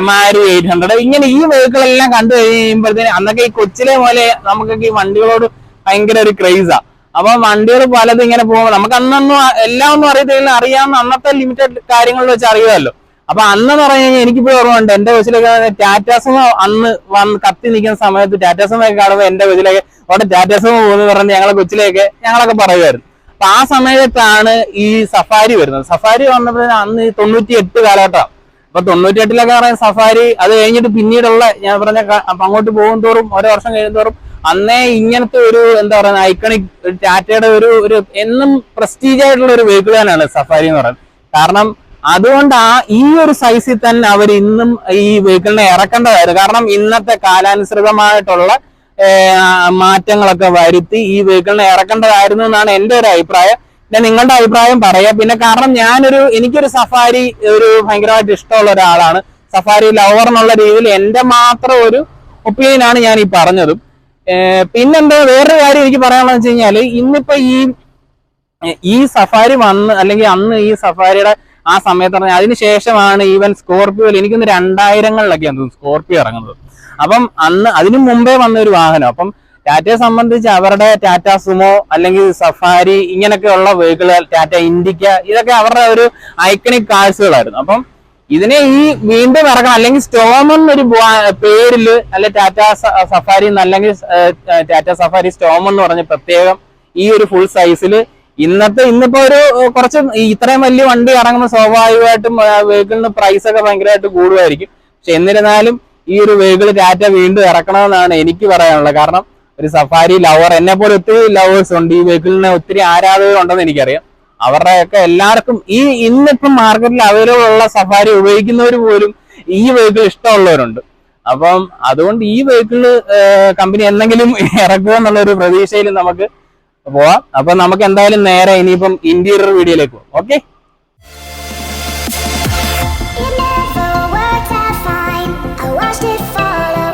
മാരു 800 ഇങ്ങനെ ഈ വെഹിക്കിൾ എല്ലാം കണ്ടു കഴിയുമ്പോഴത്തേന് അന്നൊക്കെ ഈ കൊച്ചിലെ പോലെ നമുക്കൊക്കെ ഈ വണ്ടികളോട് ഭയങ്കര ഒരു ക്രേസാ. അപ്പൊ വണ്ടികൾ പലതും ഇങ്ങനെ പോകുമ്പോൾ നമുക്ക് അന്നൊന്നും എല്ലാം ഒന്നും അറിയത്തില്ല, അറിയാവുന്ന അന്നത്തെ ലിമിറ്റഡ് കാര്യങ്ങളിൽ വെച്ച് അറിയുമല്ലോ. അപ്പൊ അന്നെന്ന് പറഞ്ഞു കഴിഞ്ഞാൽ എനിക്കിപ്പോഴും ഓർമ്മയുണ്ട് എന്റെ കൊച്ചിലൊക്കെ ടാറ്റാസുമോ അന്ന് വന്ന് കത്തി നിൽക്കുന്ന സമയത്ത് ടാറ്റാസുമൊക്കെ കാണുമ്പോൾ എന്റെ കൊച്ചിലൊക്കെ അവിടെ ടാറ്റാസുമോ പോകുന്നു പറഞ്ഞ് ഞങ്ങളെ കൊച്ചിലേക്ക് ഞങ്ങളൊക്കെ പറയുമായിരുന്നു. അപ്പൊ ആ സമയത്താണ് ഈ സഫാരി വരുന്നത്. സഫാരി വന്നപ്പോഴേ അന്ന് 98 കാലഘട്ടമാണ്. അപ്പൊ 98-ലൊക്കെ പറയുന്ന സഫാരി, അത് കഴിഞ്ഞിട്ട് പിന്നീടുള്ള ഞാൻ പറഞ്ഞ അങ്ങോട്ട് പോകും തോറും ഓരോ വർഷം കഴിയുന്തോറും അന്നേ ഇങ്ങനത്തെ ഒരു എന്താ പറയുക ഐക്കണിക് ടാറ്റയുടെ ഒരു എന്നും പ്രസ്റ്റീജ് ആയിട്ടുള്ള ഒരു വെഹിക്കിൾ തന്നെയാണ് സഫാരി എന്ന് പറയുന്നത്. കാരണം അതുകൊണ്ട് ഈ ഒരു സൈസിൽ തന്നെ അവർ ഇന്നും ഈ വെഹിക്കിളിനെ ഇറക്കേണ്ടതായിരുന്നു. കാരണം ഇന്നത്തെ കാലാനുസൃതമായിട്ടുള്ള മാറ്റങ്ങളൊക്കെ വരുത്തി ഈ വെഹിക്കിളിനെ ഇറക്കേണ്ടതായിരുന്നു എന്നാണ് എൻ്റെ ഒരു അഭിപ്രായം. പിന്നെ നിങ്ങളുടെ അഭിപ്രായം പറയാം. പിന്നെ കാരണം എനിക്കൊരു സഫാരി ഒരു ഭയങ്കരമായിട്ട് ഇഷ്ടമുള്ള ഒരാളാണ്. സഫാരി ലവർ എന്നുള്ള രീതിയിൽ എൻ്റെ മാത്രം ഒരു ഒപ്പീനിയനാണ് ഞാൻ ഈ പറഞ്ഞതും. പിന്നെന്താ വേറൊരു കാര്യം എനിക്ക് പറയാനുള്ളത് വെച്ച് കഴിഞ്ഞാല് ഇന്നിപ്പോ ഈ സഫാരി വന്ന് അല്ലെങ്കിൽ അന്ന് ഈ സഫാരിയുടെ ആ സമയത്ത് പറഞ്ഞാൽ അതിനുശേഷമാണ് ഈവൻ സ്കോർപിയോയിൽ എനിക്കൊന്ന് 2000-കളിലൊക്കെയാണ് സ്കോർപിയോ ഇറങ്ങുന്നത്. അപ്പം അന്ന് അതിനു മുമ്പേ വന്ന ഒരു വാഹനം. അപ്പം ടാറ്റയെ സംബന്ധിച്ച് അവരുടെ ടാറ്റ സുമോ അല്ലെങ്കിൽ സഫാരി ഇങ്ങനെയൊക്കെയുള്ള വെഹിക്കിളുകൾ, ടാറ്റ ഇൻഡിക്ക, ഇതൊക്കെ അവരുടെ ഒരു ഐക്കണിക് കാഴ്ചകളായിരുന്നു. അപ്പം ഇതിനെ വീണ്ടും ഇറക്കണം, അല്ലെങ്കിൽ സ്റ്റോം എന്നൊരു പേരില് അല്ലെ ടാറ്റ സഫാരി അല്ലെങ്കിൽ ടാറ്റ സഫാരി സ്റ്റോം എന്ന് പറഞ്ഞ പ്രത്യേകം ഈ ഒരു ഫുൾ സൈസില് ഇന്നിപ്പോ ഒരു കുറച്ച് ഇത്രയും വലിയ വണ്ടി ഇറങ്ങുന്ന സ്വാഭാവികമായിട്ടും വെഹിക്കിളിന് പ്രൈസ് ഒക്കെ ഭയങ്കരമായിട്ട് കൂടുമായിരിക്കും. പക്ഷെ എന്നിരുന്നാലും ഈ ഒരു വെഹിക്കിൾ ടാറ്റ വീണ്ടും ഇറക്കണമെന്നാണ് എനിക്ക് പറയാനുള്ളത്. കാരണം ഒരു സഫാരി ലവർ, എന്നെ പോലെ ഒത്തിരി ലവേഴ്സ് ഉണ്ട്, ഈ വെഹിക്കിളിന് ഒത്തിരി ആരാധകർ ഉണ്ടെന്ന് എനിക്കറിയാം. അവരുടെയൊക്കെ എല്ലാവർക്കും ഇന്നിപ്പം മാർക്കറ്റിൽ അവൈലബിൾ ഉള്ള സഫാരി ഉപയോഗിക്കുന്നവർ പോലും ഈ വെഹിക്കിൾ ഇഷ്ടമുള്ളവരുണ്ട്. അപ്പം അതുകൊണ്ട് ഈ വെഹിക്കിള് കമ്പനി എന്തെങ്കിലും ഇറക്കുക എന്നുള്ള ഒരു പ്രതീക്ഷയിൽ നമുക്ക് പോവാം. അപ്പൊ നമുക്ക് എന്തായാലും നേരെ ഇനിയിപ്പം ഇന്റീരിയർ വീഡിയോയിലേക്ക് പോകാം. Okay, It never worked out fine. I watched it fall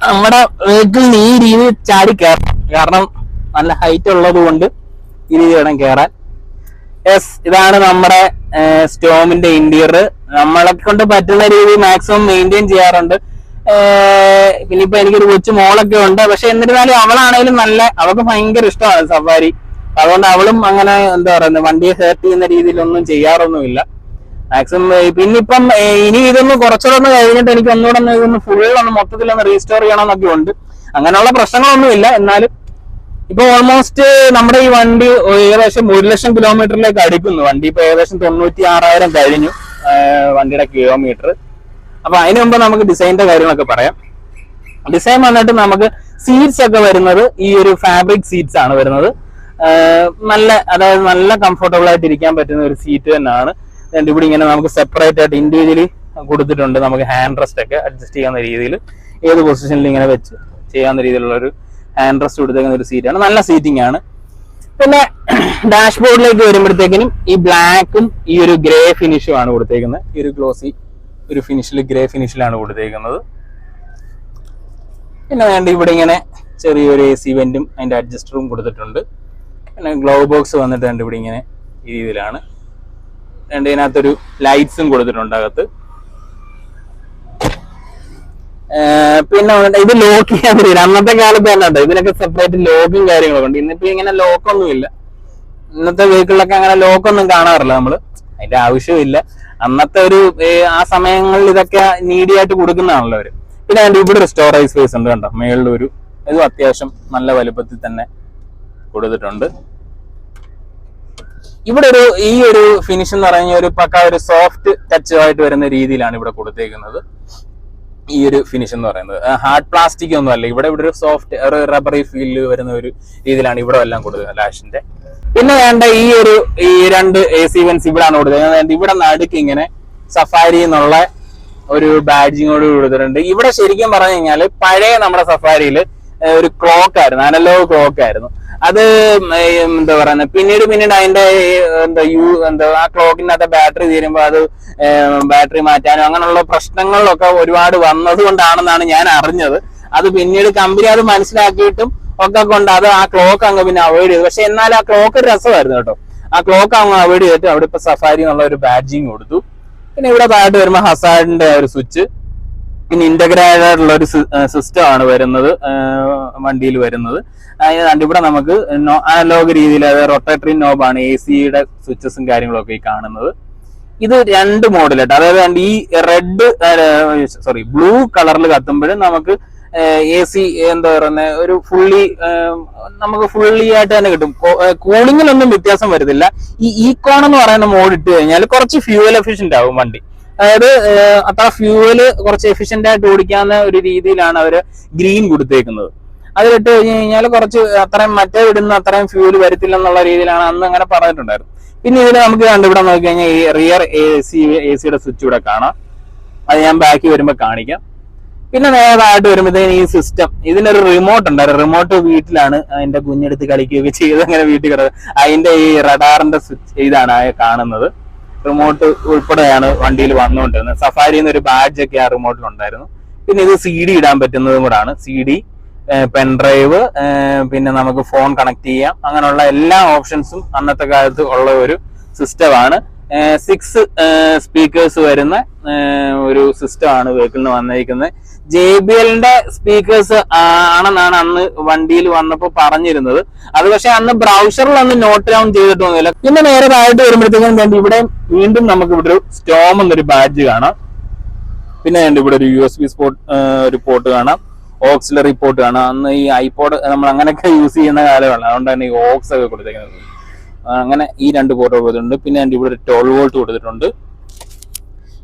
നമ്മുടെ വെഹിക്കിളിന് ഈ രീതി ചാടി കയറണം, കാരണം നല്ല ഹൈറ്റ് ഉള്ളത് കൊണ്ട് ഈ രീതി വേണം കയറാൻ. യെസ്, ഇതാണ് നമ്മുടെ സ്റ്റോമിന്റെ ഇന്റീരിയർ. നമ്മളെ കൊണ്ട് പറ്റുന്ന രീതി മാക്സിമം മെയിൻറ്റെയിൻ ചെയ്യാറുണ്ട്. പിന്നെ ഇപ്പൊ എനിക്കൊരു കൊച്ചു മോളൊക്കെ ഉണ്ട്, പക്ഷെ എന്നിരുന്നാലും അവളാണേലും അവൾക്ക് ഭയങ്കര ഇഷ്ടമാണ് സഫാരി. അതുകൊണ്ട് അവളും അങ്ങനെ എന്താ പറയുന്നത് വണ്ടിയെ ഹേർട്ട് ചെയ്യുന്ന രീതിയിലൊന്നും ചെയ്യാറൊന്നുമില്ല മാക്സിമം. പിന്നിപ്പം ഇനി ഇതൊന്ന് കുറച്ചുകൂടെ കഴിഞ്ഞിട്ട് എനിക്ക് ഒന്നുകൂടെ ഇതൊന്ന് ഫുള്ളൊന്ന് മൊത്തത്തിലൊന്ന് റീസ്റ്റോർ ചെയ്യണമെന്നൊക്കെ ഉണ്ട്. അങ്ങനെയുള്ള പ്രശ്നങ്ങളൊന്നുമില്ല. എന്നാലും ഇപ്പൊ ഓൾമോസ്റ്റ് നമ്മുടെ ഈ വണ്ടി ഏകദേശം 1,00,000 കിലോമീറ്ററിലേക്ക് അടുക്കുന്നു. വണ്ടി ഇപ്പൊ ഏകദേശം 96,000 കഴിഞ്ഞു വണ്ടിയുടെ കിലോമീറ്റർ. അപ്പൊ അതിന് മുമ്പ് നമുക്ക് ഡിസൈനിന്റെ കാര്യങ്ങളൊക്കെ പറയാം. ഡിസൈൻ വന്നിട്ട് നമുക്ക് സീറ്റ്സ് ഒക്കെ വരുന്നത് ഈ ഒരു ഫാബ്രിക് സീറ്റ്സ് ആണ് വരുന്നത്. അതായത് നല്ല കംഫർട്ടബിൾ ആയിട്ട് ഇരിക്കാൻ പറ്റുന്ന ഒരു സീറ്റ് തന്നെയാണ്. ഇവിടെ ഇങ്ങനെ നമുക്ക് സെപ്പറേറ്റ് ആയിട്ട് ഇൻഡിവിജ്വലി കൊടുത്തിട്ടുണ്ട്. നമുക്ക് ഹാൻഡ് റെസ്റ്റ് ഒക്കെ അഡ്ജസ്റ്റ് ചെയ്യാവുന്ന രീതിയിൽ ഏത് പൊസിഷനിൽ ഇങ്ങനെ വെച്ച് ചെയ്യാവുന്ന രീതിയിലുള്ള ഒരു ഹാൻഡ് റെസ്റ്റ് കൊടുത്തേക്കുന്ന ഒരു സീറ്റാണ്. നല്ല സീറ്റിംഗ് ആണ്. പിന്നെ ഡാഷ്ബോർഡിലേക്ക് വരുമ്പോഴത്തേക്കിനും ഈ ബ്ലാക്കും ഈ ഒരു ഗ്രേ ഫിനിഷും ആണ് കൊടുത്തേക്കുന്നത്. ഈ ഒരു ഗ്ലോസി ഒരു ഫിനിഷിൽ ഗ്രേ ഫിനിഷിലാണ് കൊടുത്തേക്കുന്നത്. പിന്നെ വേണ്ട ഇവിടെ ഇങ്ങനെ ചെറിയൊരു AC വെന്റും അതിന്റെ അഡ്ജസ്റ്ററും കൊടുത്തിട്ടുണ്ട്. പിന്നെ ഗ്ലൗ ബോക്സ് വന്നിട്ട് വേണ്ട ഇവിടെ ഇങ്ങനെ ഈ രീതിയിലാണ്. ഇതിനകത്തൊരു ലൈറ്റ്സും കൊടുത്തിട്ടുണ്ട് അകത്ത്. പിന്നെ ഇത് ലോക്ക് ചെയ്യാൻ പറ്റില്ല. അന്നത്തെ കാലത്ത് തന്നെ ഉണ്ട് ഇതിനൊക്കെ സെപ്പറേറ്റ് ലോക്കും കാര്യങ്ങളൊക്കെ ഉണ്ട്. ഇന്നിപ്പോ ഇങ്ങനെ ലോക്കൊന്നുമില്ല. ഇന്നത്തെ വെഹിക്കിളിലൊക്കെ അങ്ങനെ ലോക്കൊന്നും കാണാറില്ല നമ്മള്. അതിന്റെ ആവശ്യമില്ല. അന്നത്തെ ഒരു ആ സമയങ്ങളിൽ ഇതൊക്കെ നീഡിയായിട്ട് കൊടുക്കുന്നതാണല്ലോ അവര്. പിന്നെ അതിന്റെ ഇവിടെ ഒരു സ്റ്റോറേജ് സ്പേസ് ഉണ്ട് കണ്ടോ, മേളിലൊരു ഇതും അത്യാവശ്യം നല്ല വലുപ്പത്തിൽ തന്നെ കൊടുത്തിട്ടുണ്ട്. ഇവിടെ ഈ ഒരു ഫിനിഷ് എന്ന് പറഞ്ഞ ഒരു പക്ക ഒരു സോഫ്റ്റ് ടച്ച് ആയിട്ട് വരുന്ന രീതിയിലാണ് ഇവിടെ കൊടുത്തേക്കുന്നത്. ഈ ഒരു ഫിനിഷ് എന്ന് പറയുന്നത് ഹാർഡ് പ്ലാസ്റ്റിക് ഒന്നും അല്ല. ഇവിടെ ഒരു സോഫ്റ്റ് ഒരു റബ്ബറി ഫീൽ വരുന്ന ഒരു രീതിയിലാണ് ഇവിടെ എല്ലാം കൊടുക്കുന്നത് ലാഷിന്റെ. പിന്നെ വേണ്ട ഈ രണ്ട് AC വെന്റ്സ് ഇവിടെയാണ് കൊടുത്തത്. ഇവിടെ നടുക്ക് ഇങ്ങനെ സഫാരി എന്നുള്ള ഒരു ബാഡ്ജിങ്ങോട് കൊടുത്തിട്ടുണ്ട്. ഇവിടെ ശരിക്കും പറഞ്ഞു കഴിഞ്ഞാല് പഴയ നമ്മുടെ സഫാരിയിൽ ഒരു ക്ലോക്ക് ആയിരുന്നു, അനലോഗ് ക്ലോക്ക് ആയിരുന്നു. അത് എന്താ പറയുന്നത് പിന്നീട് അതിന്റെ ആ ക്ലോക്കിനകത്ത് ബാറ്ററി തീരുമ്പോൾ അത് ബാറ്ററി മാറ്റാനും അങ്ങനെയുള്ള പ്രശ്നങ്ങളിലൊക്കെ ഒരുപാട് വന്നത് കൊണ്ടാണെന്നാണ് ഞാൻ അറിഞ്ഞത്. അത് പിന്നീട് കമ്പനി അത് മനസ്സിലാക്കിയിട്ടും ഒക്കെ കൊണ്ട് അത് ആ ക്ലോക്ക് അങ്ങ് പിന്നെ അവോയ്ഡ് ചെയ്തു. പക്ഷെ എന്നാലും ആ ക്ലോക്ക് ഒരു രസമായിരുന്നു കേട്ടോ. ആ ക്ലോക്ക് അങ്ങ് അവോയ്ഡ് ചെയ്തിട്ട് അവിടെ ഇപ്പൊ സഫാരി എന്നുള്ള ഒരു ബാഡ്ജിങ് കൊടുത്തു. പിന്നെ ഇവിടെ താഴോട്ട് വരുമ്പോൾ ഹസാർഡിന്റെ ഒരു സ്വിച്ച്, പിന്നെ ഇന്റഗ്രേറ്റഡ് ആയിട്ടുള്ള ഒരു സിസ്റ്റം ആണ് വരുന്നത് വണ്ടിയിൽ വരുന്നത്. ഇവിടെ നമുക്ക് അനലോഗ് രീതിയിൽ അതായത് റൊട്ടേറ്ററി നോബാണ്, AC-യുടെ സ്വിച്ചസും കാര്യങ്ങളൊക്കെ ഈ കാണുന്നത്. ഇത് രണ്ട് മോഡലായിട്ട്, അതായത് ഈ ബ്ലൂ കളറിൽ കത്തുമ്പോഴും നമുക്ക് AC എന്താ പറയുന്നത് ഒരു നമുക്ക് ഫുള്ളി ആയിട്ട് തന്നെ കിട്ടും. കൂളിങ്ങിലൊന്നും വ്യത്യാസം വരുന്നില്ല. ഈ ഈക്കോൺ എന്ന് പറയുന്ന മോഡ് ഇട്ട് കഴിഞ്ഞാൽ കുറച്ച് ഫ്യൂവൽ എഫിഷ്യന്റ് ആവും വണ്ടി. അതായത് അത്ര ഫ്യൂവല് കുറച്ച് എഫിഷ്യന്റ് ആയിട്ട് ഓടിക്കാവുന്ന ഒരു രീതിയിലാണ് അവര് ഗ്രീൻ കൊടുത്തേക്കുന്നത്. അതിലിട്ട് കഴിഞ്ഞ് കഴിഞ്ഞാൽ കുറച്ച് അത്രയും മറ്റേ ഇടുന്ന അത്രയും ഫ്യൂവൽ വരത്തില്ല എന്നുള്ള രീതിയിലാണ് അന്ന് അങ്ങനെ പറഞ്ഞിട്ടുണ്ടായിരുന്നു. പിന്നെ ഇതിൽ നമുക്ക് ഇവിടെ നോക്കി കഴിഞ്ഞാൽ ഈ റിയർ AC-യുടെ സ്വിച്ച് ഇവിടെ കാണാം. അത് ഞാൻ ബാക്കി വരുമ്പോൾ കാണിക്കാം. പിന്നെ നേരമായിട്ട് വരുമ്പോഴത്തേന് ഈ സിസ്റ്റം ഇതിനൊരു റിമോട്ട് ഉണ്ടായിരുന്നു. റിമോട്ട് വീട്ടിലാണ് അതിന്റെ കുഞ്ഞെടുത്ത് കളിക്കുകയൊക്കെ ചെയ്ത് അങ്ങനെ വീട്ടിൽ കിടക്കുക. അതിന്റെ ഈ റഡാറിന്റെ സ്വിച്ച് ഇതാണ് കാണുന്നത്. റിമോട്ട് ഉൾപ്പെടെയാണ് വണ്ടിയിൽ വന്നുകൊണ്ടിരുന്നത്. സഫാരിന്ന് ഒരു ബാഡ്ജ് ഒക്കെ ആ റിമോട്ടിൽ ഉണ്ടായിരുന്നു. പിന്നെ ഇത് CD ഇടാൻ പറ്റുന്നതും കൂടാണ്. CD, പെൻഡ്രൈവ്, പിന്നെ നമുക്ക് ഫോൺ കണക്ട് ചെയ്യാം. അങ്ങനെയുള്ള എല്ലാ ഓപ്ഷൻസും അന്നത്തെ കാലത്ത് ഉള്ള ഒരു സിസ്റ്റമാണ്. 6 സ്പീക്കേഴ്സ് വരുന്ന ഒരു സിസ്റ്റമാണ് വെഹിക്കിളിന് വന്നിരിക്കുന്നത്. JBL-ന്റെ സ്പീക്കേഴ്സ് ആണെന്നാണ് അന്ന് വണ്ടിയിൽ വന്നപ്പോൾ പറഞ്ഞിരുന്നത്. അത് പക്ഷെ അന്ന് ബ്രൗസറിൽ അന്ന് നോട്ട് ഡൗൺ ചെയ്തിട്ടൊന്നുമില്ല. പിന്നെ നേരെ താഴോട്ട് വരുമ്പോഴത്തേക്കും ഇവിടെ വീണ്ടും നമുക്ക് ഇവിടെ ഒരു സ്റ്റോം എന്നൊരു ബാഡ്ജ് കാണാം. പിന്നെ ഇവിടെ ഒരു USB ഒരു പോർട്ട് കാണാം, ഓക്സിലറി പോർട്ട് കാണാം. അന്ന് ഈ ഐപോഡ് നമ്മൾ അങ്ങനെയൊക്കെ യൂസ് ചെയ്യുന്ന കാലമാണ്, അതുകൊണ്ട് തന്നെ ഈ ഓക്സ് ഒക്കെ കൊടുത്തേക്കുന്നത്. അങ്ങനെ ഈ രണ്ട് പോർട്ട് കൊടുത്തിട്ടുണ്ട്. പിന്നെ ഇവിടെ ഒരു 12 വോൾട്ട് കൊടുത്തിട്ടുണ്ട്.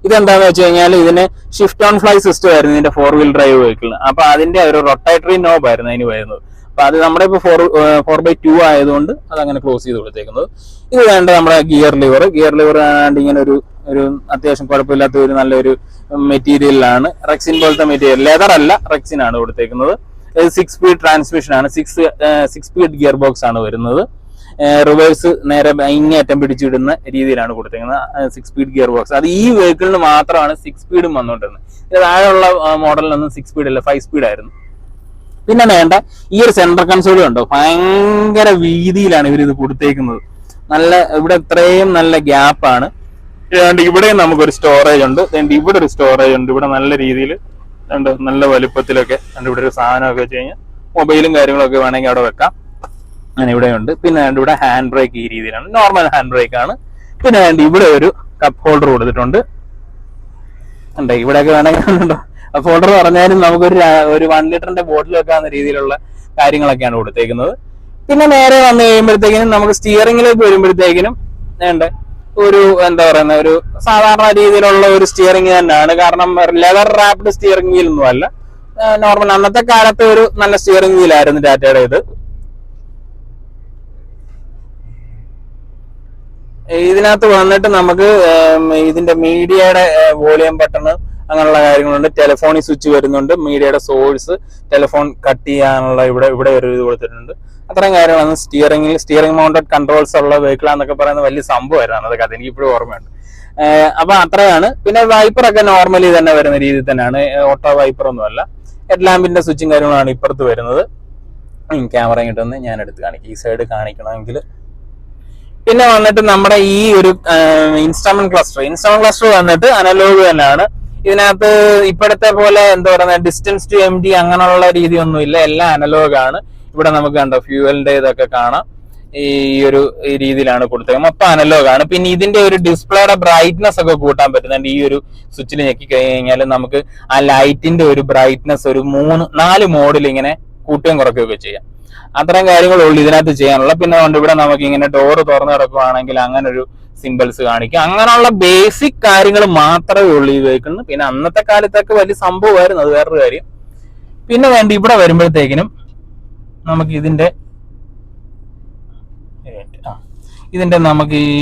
ഇതെന്താന്ന് വെച്ച് കഴിഞ്ഞാൽ ഇതിന് ഷിഫ്റ്റ് ഓൺ ഫ്ലൈ സിസ്റ്റം ആയിരുന്നു ഇതിന്റെ 4-wheel ഡ്രൈവ് വെഹിക്കിളിന്. അപ്പൊ അതിന്റെ ഒരു റൊട്ടേറ്ററി നോബ് ആയിരുന്നു അതിന് വരുന്നത്. അപ്പൊ അത് നമ്മുടെ ഇപ്പൊ 4x2 ആയതുകൊണ്ട് അതങ്ങനെ ക്ലോസ് ചെയ്ത് കൊടുത്തേക്കുന്നത്. ഇത് വേണ്ട നമ്മുടെ ഗിയർ ലിവർ ഇങ്ങനെ ഒരു അത്യാവശ്യം കുഴപ്പമില്ലാത്ത ഒരു നല്ലൊരു മെറ്റീരിയലാണ്. റെക്സിൻ പോലത്തെ മെറ്റീരിയൽ, ലെതർ അല്ല, റെക്സിൻ ആണ് കൊടുത്തേക്കുന്നത്. 6 സ്പീഡ് ട്രാൻസ്മിഷൻ ആണ്, 6 സ്പീഡ് ഗിയർ ബോക്സ് ആണ് വരുന്നത്. റിവേഴ്സ് നേരെ ഇങ്ങേറ്റം പിടിച്ചിടുന്ന രീതിയിലാണ് കൊടുത്തേക്കുന്നത്. 6 സ്പീഡ് ഗിയർ ബോക്സ്. അത് ഈ വെഹിക്കിളിന് മാത്രമാണ് 6 സ്പീഡും വന്നുകൊണ്ടിരുന്നത്. ഇത് താഴെയുള്ള മോഡലിനൊന്നും 6 സ്പീഡ് അല്ല, 5 സ്പീഡ് ആയിരുന്നു. പിന്നെ വേണ്ട ഈ ഒരു സെൻട്രൽ കൺസോൾ ഉണ്ടോ, ഭയങ്കര വീതിയിലാണ് ഇവർ ഇത് കൊടുത്തേക്കുന്നത്. നല്ല ഇവിടെ ഇത്രയും നല്ല ഗ്യാപ്പാണ്. ഇവിടെയും നമുക്കൊരു സ്റ്റോറേജ് ഉണ്ട്. ഇവിടെ ഒരു സ്റ്റോറേജ് ഉണ്ട്. ഇവിടെ നല്ല രീതിയിൽ നല്ല വലുപ്പത്തിലൊക്കെ ഇവിടെ ഒരു സാധനമൊക്കെ വെച്ച് കഴിഞ്ഞാൽ മൊബൈലും കാര്യങ്ങളൊക്കെ വേണമെങ്കിൽ അവിടെ വെക്കാം. അങ്ങനെ ഇവിടെ ഉണ്ട്. പിന്നെ ഇവിടെ ഹാൻഡ് ബ്രേക്ക് ഈ രീതിയിലാണ്, നോർമൽ ഹാൻഡ് ബ്രേക്ക് ആണ്. പിന്നെ ഇവിടെ ഒരു കപ്പ് ഹോൾഡർ കൊടുത്തിട്ടുണ്ട്. ഇവിടെയൊക്കെ വേണമെങ്കിൽ കപ്പ് ഹോൾഡർ പറഞ്ഞാലും നമുക്കൊരു 1 ലിറ്ററിന്റെ ബോട്ടിൽ വെക്കാവുന്ന രീതിയിലുള്ള കാര്യങ്ങളൊക്കെയാണ് കൊടുത്തേക്കുന്നത്. പിന്നെ നേരെ വന്നു കഴിയുമ്പോഴത്തേക്കിനും നമുക്ക് സ്റ്റിയറിംഗിലേക്ക് വരുമ്പോഴത്തേക്കിനും ഒരു എന്താ പറയുന്ന ഒരു സാധാരണ രീതിയിലുള്ള ഒരു സ്റ്റിയറിംഗ് തന്നെയാണ്. കാരണം ലെതർ റാപ്ഡ് സ്റ്റിയറിംഗ് വീൽ ഒന്നും അല്ല, നോർമൽ അന്നത്തെ കാലത്ത് ഒരു നല്ല സ്റ്റിയറിംഗ് വീലായിരുന്നു ടാറ്റയുടെ ഇത്. ഇതിനകത്ത് വന്നിട്ട് നമുക്ക് ഇതിന്റെ മീഡിയയുടെ വോളിയം ബട്ടണ് അങ്ങനെയുള്ള കാര്യങ്ങളുണ്ട്. ടെലിഫോണിക് സ്വിച്ച് വരുന്നുണ്ട്, മീഡിയയുടെ സോഴ്സ്, ടെലിഫോൺ കട്ട് ചെയ്യാനുള്ള ഇവിടെ ഒരു ഇത് കൊടുത്തിട്ടുണ്ട്. അത്രയും കാര്യങ്ങളാണ്. സ്റ്റിയറിംഗ് മൗണ്ടഡ് കൺട്രോൾസ് ഉള്ള വെഹിക്കിളാന്നൊക്കെ പറയുന്നത് വലിയ സംഭവമായിരുന്നു അതൊക്കെ, അതെനിക്ക് ഇപ്പോഴും ഓർമ്മയുണ്ട്. അപ്പൊ അത്രയാണ്. പിന്നെ വൈപ്പറൊക്കെ നോർമലി തന്നെ വരുന്ന രീതിയിൽ തന്നെയാണ്, ഓട്ടോ വൈപ്പർ ഒന്നും അല്ല. ഹെഡ് ലാമ്പിന്റെ സ്വിച്ചും കാര്യങ്ങളാണ് ഇപ്പുറത്ത് വരുന്നത്. ക്യാമറ ഇങ്ങോട്ടൊന്ന് ഞാൻ എടുത്ത് കാണിക്കും, ഈ സൈഡ് കാണിക്കണമെങ്കിൽ. പിന്നെ വന്നിട്ട് നമ്മുടെ ഈ ഒരു ഇൻസ്ട്രുമെന്റ് ക്ലസ്റ്റർ വന്നിട്ട് അനലോഗ് തന്നെയാണ്. ഇതിനകത്ത് ഇപ്പോഴത്തെ പോലെ എന്താ പറയുക ഡിസ്റ്റൻസ് ടു MD അങ്ങനെയുള്ള രീതിയൊന്നും ഇല്ല, എല്ലാം അനലോഗ് ആണ്. ഇവിടെ നമുക്ക് കണ്ടോ ഫ്യൂവലിന്റെ ഇതൊക്കെ കാണാം. ഈ രീതിയിലാണ് കൊടുത്തത്, മൊത്തം അനലോഗ് ആണ്. പിന്നെ ഇതിന്റെ ഒരു ഡിസ്പ്ലേയുടെ ബ്രൈറ്റ്നസ് ഒക്കെ കൂട്ടാൻ പറ്റുന്നുണ്ട്. ഈ ഒരു സ്വിച്ചിൽ ഞെക്കി കഴിഞ്ഞാൽ നമുക്ക് ആ ലൈറ്റിന്റെ ഒരു ബ്രൈറ്റ്നസ് ഒരു 3-4 മോഡിൽ ഇങ്ങനെ കൂട്ടുകയും കുറയ്ക്കുകയൊക്കെ ചെയ്യാം. അത്തരം കാര്യങ്ങളുള്ളൂ ഇതിനകത്ത് ചെയ്യാനുള്ള. പിന്നെ ഇവിടെ നമുക്ക് ഇങ്ങനെ ഡോറ് തുറന്നു കിടക്കുകയാണെങ്കിൽ അങ്ങനെ ഒരു സിമ്പിൾസ് കാണിക്കുക. അങ്ങനെയുള്ള ബേസിക് കാര്യങ്ങൾ മാത്രമേ ഉള്ളൂ ഈ വെഹിക്കിളിന്. പിന്നെ അന്നത്തെ കാലത്തൊക്കെ വലിയ സംഭവമായിരുന്നു, അത് വേറൊരു കാര്യം. പിന്നെ ഇവിടെ വരുമ്പോഴത്തേക്കിനും നമുക്ക് ഇതിന്റെ നമുക്ക് ഈ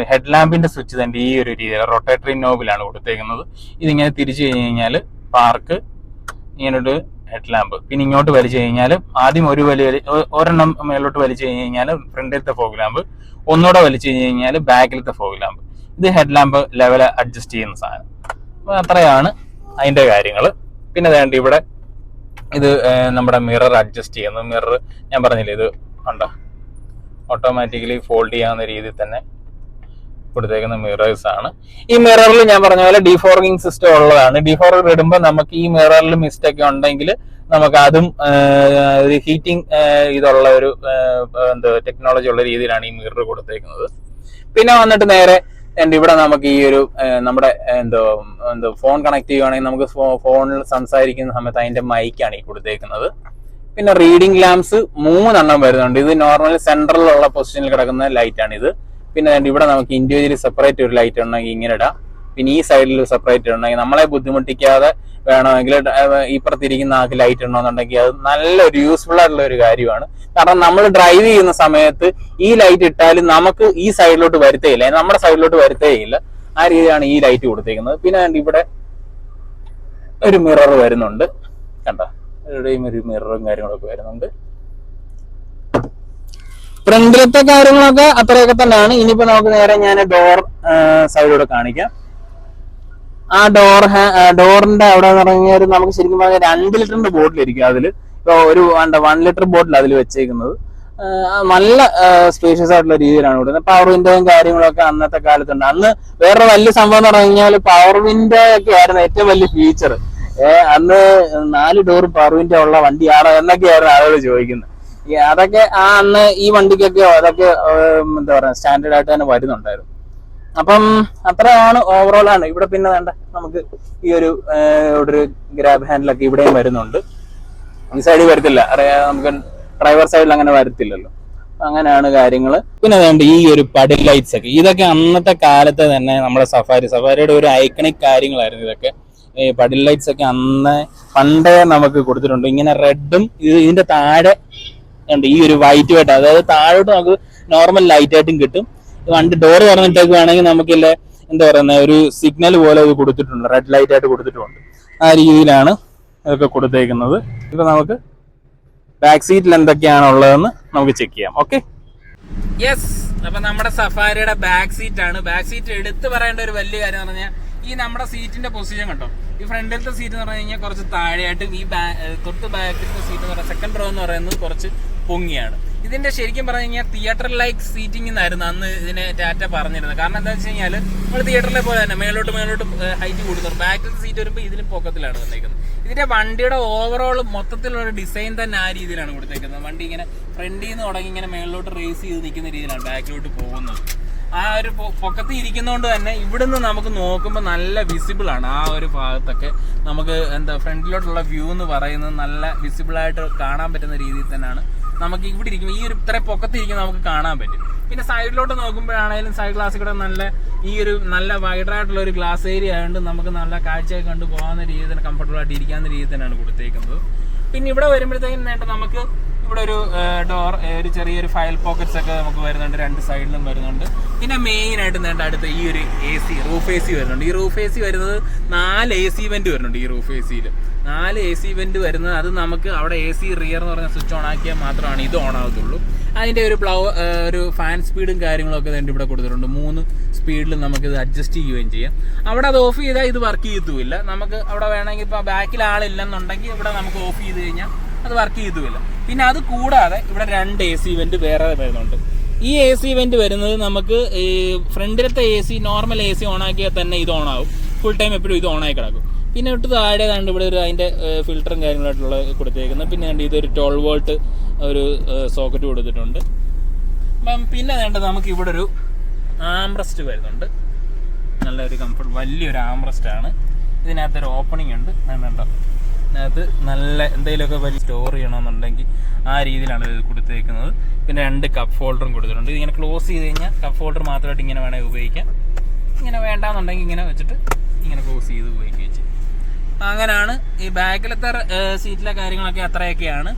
ഹെഡ് ലാമ്പിന്റെ സ്വിച്ച് തന്നെ ഈ ഒരു രീതിയിൽ റൊട്ടേറ്ററി നോബിലാണ് കൊടുത്തേക്കുന്നത്. ഇതിങ്ങനെ തിരിച്ചു കഴിഞ്ഞാൽ പാർക്ക്, ഇങ്ങനൊരു ഹെഡ് ലാമ്പ്. പിന്നെ ഇങ്ങോട്ട് വലിച്ചു കഴിഞ്ഞാൽ ആദ്യം ഒരെണ്ണം മേലോട്ട് വലിച്ചു കഴിഞ്ഞാൽ ഫ്രണ്ടിലത്തെ ഫോഗ് ലാമ്പ്, ഒന്നുകൂടെ വലിച്ചു കഴിഞ്ഞാൽ ബാക്കിലത്തെ ഫോഗ് ലാമ്പ്. ഇത് ഹെഡ് ലാമ്പ് ലെവൽ അഡ്ജസ്റ്റ് ചെയ്യുന്ന സാധനം. അപ്പൊ അത്രയാണ് അതിന്റെ കാര്യങ്ങൾ. പിന്നെ ഇവിടെ ഇത് നമ്മുടെ മിറർ അഡ്ജസ്റ്റ് ചെയ്യുന്നു. മിറർ ഞാൻ പറഞ്ഞില്ലേ, ഇത് ഉണ്ടോ ഓട്ടോമാറ്റിക്കലി ഫോൾഡ് ചെയ്യാവുന്ന രീതിയിൽ തന്നെ കൊടുത്തേക്കുന്ന മിറേഴ്സ് ആണ്. ഈ മിററിൽ ഞാൻ പറഞ്ഞ പോലെ ഡീഫോർഗിങ് സിസ്റ്റം ഉള്ളതാണ്. ഡീഫോർഗർ ഇടുമ്പോൾ നമുക്ക് ഈ മിററിൽ മിസ്റ്റേക്ക് ഉണ്ടെങ്കിൽ നമുക്ക് അതും ഹീറ്റിംഗ് ഇതുള്ള ഒരു ടെക്നോളജി ഉള്ള രീതിയിലാണ് ഈ മിറർ കൊടുത്തേക്കുന്നത്. പിന്നെ വന്നിട്ട് നേരെ ഇവിടെ നമുക്ക് ഈ ഒരു നമ്മുടെ ഫോൺ കണക്ട് ചെയ്യുവാണെങ്കിൽ നമുക്ക് ഫോണിൽ സംസാരിക്കുന്ന സമയത്ത് അതിന്റെ മൈക്കാണ് ഈ കൊടുത്തേക്കുന്നത്. പിന്നെ റീഡിംഗ് ലാംപ്സ് 3 വരുന്നുണ്ട്. ഇത് നോർമലി സെൻട്രലിലുള്ള പൊസിഷനിൽ കിടക്കുന്ന ലൈറ്റ് ആണ് ഇത്. പിന്നെ ഇവിടെ നമുക്ക് ഇൻഡിവിജ്വലി സെപ്പറേറ്റ് ഒരു ലൈറ്റ് ഉണ്ടെങ്കിൽ ഇങ്ങനെ ഇടാം. പിന്നെ ഈ സൈഡിൽ സെപ്പറേറ്റ് ഉണ്ടെങ്കിൽ നമ്മളെ ബുദ്ധിമുട്ടിക്കാതെ വേണമെങ്കിൽ ഇപ്പുറത്തിരിക്കുന്ന ആൾക്ക് ലൈറ്റ് ഉണ്ടോന്നുണ്ടെങ്കിൽ അത് നല്ലൊരു യൂസ്ഫുൾ ആയിട്ടുള്ള ഒരു കാര്യമാണ്. കാരണം നമ്മൾ ഡ്രൈവ് ചെയ്യുന്ന സമയത്ത് ഈ ലൈറ്റ് ഇട്ടാലും നമുക്ക് ഈ സൈഡിലോട്ട് വരുത്തേയില്ല, നമ്മുടെ സൈഡിലോട്ട് വരുത്തേയില്ല. ആ രീതിയിലാണ് ഈ ലൈറ്റ് കൊടുത്തേക്കുന്നത്. പിന്നെ ഇവിടെ ഒരു മിറർ വരുന്നുണ്ട്, കണ്ടോ, ഇവിടെയും ഒരു മിററും കാര്യങ്ങളൊക്കെ വരുന്നുണ്ട്. ഫ്രണ്ടിലത്തെ കാര്യങ്ങളൊക്കെ അത്രയൊക്കെ തന്നെയാണ്. ഇനിയിപ്പോ നമുക്ക് നേരെ ഞാൻ ഡോർ സൈഡിലൂടെ കാണിക്കാം. ആ ഡോറിന്റെ അവിടെ പറഞ്ഞാൽ നമുക്ക് ശരിക്കും പറഞ്ഞാൽ 2 ലിറ്ററിന്റെ ബോട്ടിലിരിക്കും. അതില് ഇപ്പൊ ഒരു 1 ലിറ്റർ ബോട്ടിൽ അതിൽ വെച്ചേക്കുന്നത്. നല്ല സ്പേഷ്യസ് ആയിട്ടുള്ള രീതിയിലാണ് കൊടുക്കുന്നത്. പവർ വിൻഡോയും കാര്യങ്ങളൊക്കെ അന്നത്തെ കാലത്തുണ്ട്. അന്ന് വേറെ വലിയ സംഭവം എന്ന് പറഞ്ഞു കഴിഞ്ഞാൽ പവർ വിൻഡോ ഒക്കെ ആയിരുന്നു ഏറ്റവും വലിയ ഫീച്ചർ. അന്ന് 4 ഡോർ പവർ വിൻഡോ ഉള്ള വണ്ടിയാണോ എന്നൊക്കെയായിരുന്നു ആളുകൾ ചോദിക്കുന്നത്. അതൊക്കെ അന്ന് ഈ വണ്ടിക്കൊക്കെ അതൊക്കെ എന്താ പറയാ സ്റ്റാൻഡേർഡ് ആയിട്ട് തന്നെ വരുന്നുണ്ടായിരുന്നു. അപ്പം അത്രയാണ് ഓവറോൾ ആണ്. ഇവിടെ പിന്നെ വേണ്ട നമുക്ക് ഈ ഒരു ഗ്രാബ് ഹാൻഡിലൊക്കെ ഇവിടെയും വരുന്നുണ്ട്. ഈ സൈഡിൽ വരത്തില്ല, അറിയാം, നമുക്ക് ഡ്രൈവർ സൈഡിൽ അങ്ങനെ വരത്തില്ലല്ലോ. അങ്ങനെയാണ് കാര്യങ്ങൾ. പിന്നെ വേണ്ട ഈ ഒരു പഡിൽ ലൈറ്റ്സ് ഒക്കെ, ഇതൊക്കെ അന്നത്തെ കാലത്ത് തന്നെ നമ്മുടെ സഫാരിയുടെ ഒരു ഐക്കണിക് കാര്യങ്ങളായിരുന്നു ഇതൊക്കെ. ഈ പഡിൽ ലൈറ്റ്സ് ഒക്കെ അന്ന് പണ്ടേ നമുക്ക് കൊടുത്തിട്ടുണ്ട്. ഇങ്ങനെ റെഡും ഇതിന്റെ താഴെ ഈ ഒരു വൈറ്റ് ആയിട്ട്, അതായത് താഴോട്ട് നമുക്ക് നോർമൽ ലൈറ്റ് ആയിട്ടും കിട്ടും. വണ്ടി ഡോർ തുറന്നിട്ടേക്ക് വേണമെങ്കിൽ നമുക്കില്ല എന്താ പറയുന്ന ഒരു സിഗ്നൽ പോലെ ഇത് കൊടുത്തിട്ടുണ്ട്, റെഡ് ലൈറ്റ് ആയിട്ട് കൊടുത്തിട്ടുണ്ട്. ആ രീതിയിലാണ് ഇതൊക്കെ കൊടുത്തേക്കുന്നത്. ഇപ്പൊ നമുക്ക് ബാക്ക് സീറ്റിൽ എന്തൊക്കെയാണ് ഉള്ളതെന്ന് നമുക്ക് ചെക്ക് ചെയ്യാം. Okay, yes. അപ്പൊ നമ്മുടെ സഫാരിയുടെ ബാക്ക് സീറ്റ് ആണ്. ബാക്ക് സീറ്റ് എടുത്തു പറയേണ്ട ഒരു വലിയ കാര്യം എന്ന് പറഞ്ഞാൽ ഈ ഈ നമ്മുടെ സീറ്റിന്റെ പൊസിഷൻ കണ്ടോ, ഈ ഫ്രണ്ടിലത്തെ സീറ്റ് എന്ന് പറഞ്ഞു കഴിഞ്ഞാൽ കുറച്ച് താഴെയായിട്ടും ഈ തൊട്ട് ബാക്കിലത്തെ സീറ്റ് എന്ന് പറയുന്നത് സെക്കൻഡ് റോ എന്ന് പറയുന്നത് കുറച്ച് പൊങ്ങിയാണ്. ഇതിന്റെ ശരിക്കും പറഞ്ഞു കഴിഞ്ഞാൽ തിയേറ്റർ ലൈക്ക് സീറ്റിംഗ് എന്നായിരുന്നു അന്ന് ഇതിനെ ടാറ്റ പറഞ്ഞിരുന്നത്. കാരണം എന്താ വെച്ച് കഴിഞ്ഞാൽ നമ്മൾ തിയേറ്ററിലെ പോലെ തന്നെ മേലോട്ട് ഹൈറ്റ് കൂടുന്നു. ബാക്കിലത്തെ സീറ്റ് വരുമ്പോൾ ഇതിലും പൊക്കത്തിലാണ് വന്നേക്കുന്നത്. ഇതിന്റെ വണ്ടിയുടെ ഓവറോൾ മൊത്തത്തിലുള്ള ഡിസൈൻ തന്നെ ആ രീതിയിലാണ് കൊടുത്തേക്കുന്നത്. വണ്ടി ഇങ്ങനെ ഫ്രണ്ടിൽ നിന്ന് തുടങ്ങി ഇങ്ങനെ മേളിലോട്ട് റേസ് ചെയ്ത് നിൽക്കുന്ന രീതിയിലാണ് ബാക്കിലോട്ട് പോകുന്നത്. ആ ഒരു പൊക്കത്തിൽ ഇരിക്കുന്നതുകൊണ്ട് തന്നെ ഇവിടുന്ന് നമുക്ക് നോക്കുമ്പോൾ നല്ല വിസിബിൾ ആണ്. ആ ഒരു ഭാഗത്തൊക്കെ നമുക്ക് എന്താ ഫ്രണ്ടിലോട്ടുള്ള വ്യൂ എന്ന് പറയുന്നത് നല്ല വിസിബിളായിട്ട് കാണാൻ പറ്റുന്ന രീതിയിൽ തന്നെയാണ് നമുക്ക് ഇവിടെ ഇരിക്കുമ്പോൾ ഈ ഒരു ഇത്ര പൊക്കത്തിരിക്കുന്നത് നമുക്ക് കാണാൻ പറ്റും. പിന്നെ സൈഡിലോട്ട് നോക്കുമ്പോഴാണെങ്കിലും സൈഡ് ഗ്ലാസ്സിൽ കൂടെ ഈ ഒരു നല്ല വൈഡായിട്ടുള്ള ഒരു ഗ്ലാസ് ഏരിയ ആയതുകൊണ്ട് നമുക്ക് നല്ല കാഴ്ചയൊക്കെ കണ്ടു പോകാവുന്ന രീതിയിൽ തന്നെ കംഫർട്ടബിൾ ആയിട്ട് ഇരിക്കാവുന്ന രീതിയിൽ തന്നെയാണ് കൊടുത്തേക്കുന്നത്. പിന്നെ ഇവിടെ വരുമ്പോഴത്തേക്കും നമുക്ക് ഇവിടെ ഒരു ഡോർ, ഒരു ചെറിയൊരു ഫയൽ പോക്കറ്റ്സ് ഒക്കെ നമുക്ക് വരുന്നുണ്ട്, രണ്ട് സൈഡിലും വരുന്നുണ്ട്. പിന്നെ മെയിൻ ആയിട്ട് അടുത്ത ഈ ഒരു AC റൂഫ് AC വരുന്നുണ്ട്. ഈ റൂഫ് AC വരുന്നത് 4 AC വെന്റ് വരുന്നുണ്ട്. ഈ റൂഫ് AC-യിൽ 4 AC വെന്റ് വരുന്നത് അത് നമുക്ക് അവിടെ AC റിയർ എന്ന് പറഞ്ഞ സ്വിച്ച് ഓൺ ആക്കിയാൽ മാത്രമാണ് ഇത് ഓൺ ആകത്തുള്ളൂ. അതിൻ്റെ ഒരു ഫാൻ സ്പീഡും കാര്യങ്ങളൊക്കെ ഇവിടെ കൊടുത്തിട്ടുണ്ട്. 3 സ്പീഡിൽ നമുക്കിത് അഡ്ജസ്റ്റ് ചെയ്യുകയും ചെയ്യാം. അവിടെ അത് ഓഫ് ചെയ്താൽ ഇത് വർക്ക് ചെയ്യത്തുമില്ല. നമുക്ക് അവിടെ വേണമെങ്കിൽ ഇപ്പോൾ ബാക്കിൽ ആളില്ലെന്നുണ്ടെങ്കിൽ ഇവിടെ നമുക്ക് ഓഫ് ചെയ്ത് കഴിഞ്ഞാൽ അത് വർക്ക് ചെയ്തുമില്ല. പിന്നെ അത് കൂടാതെ ഇവിടെ 2 AC വെന്റ് വേറെ വരുന്നുണ്ട്. ഈ AC വെന്റ് വരുന്നത് നമുക്ക് ഈ ഫ്രണ്ടിലത്തെ AC നോർമൽ AC ഓൺ ആക്കിയാൽ തന്നെ ഇത് ഓൺ ആവും. ഫുൾ ടൈം എപ്പോഴും ഇത് ഓൺ ആയി കിടക്കും. പിന്നെ ഇട്ട് താഴെ കണ്ട് ഇവിടെ അതിൻ്റെ ഫിൽറ്ററും കാര്യങ്ങളായിട്ടുള്ള കൊടുത്തേക്കുന്നത്. പിന്നെ കണ്ട് ഇതൊരു 12 വോൾട്ട് ഒരു സോക്കറ്റ് കൊടുത്തിട്ടുണ്ട്. അപ്പം പിന്നെ നമുക്ക് ഇവിടെ ഒരു ആംബ്രസ്റ്റ് വരുന്നുണ്ട്. നല്ലൊരു കംഫർട്ട് വലിയൊരു ആംബ്രസ്റ്റ് ആണ്. ഇതിനകത്തൊരു ഓപ്പണിംഗ് ഉണ്ട്. കണ്ടോ, അതിനകത്ത് നല്ല എന്തെങ്കിലുമൊക്കെ വലിയ സ്റ്റോർ ചെയ്യണമെന്നുണ്ടെങ്കിൽ ആ രീതിയിലാണ് ഇത് കൊടുത്തേക്കുന്നത്. പിന്നെ 2 കപ്പ് ഹോൾഡറും കൊടുത്തിട്ടുണ്ട്. ഇതിങ്ങനെ ക്ലോസ് ചെയ്ത് കഴിഞ്ഞാൽ കപ്പ് ഹോൾഡർ മാത്രമായിട്ട് ഇങ്ങനെ വേണമെങ്കിൽ ഉപയോഗിക്കാം. ഇങ്ങനെ വേണ്ടാന്നുണ്ടെങ്കിൽ ഇങ്ങനെ വെച്ചിട്ട് ഇങ്ങനെ ക്ലോസ് ചെയ്ത് ഉപയോഗിക്കുകയും ചെയ്യും. അങ്ങനെയാണ് ഈ ബാക്കിലത്തെ സീറ്റിലെ കാര്യങ്ങളൊക്കെ അത്രയൊക്കെയാണ്.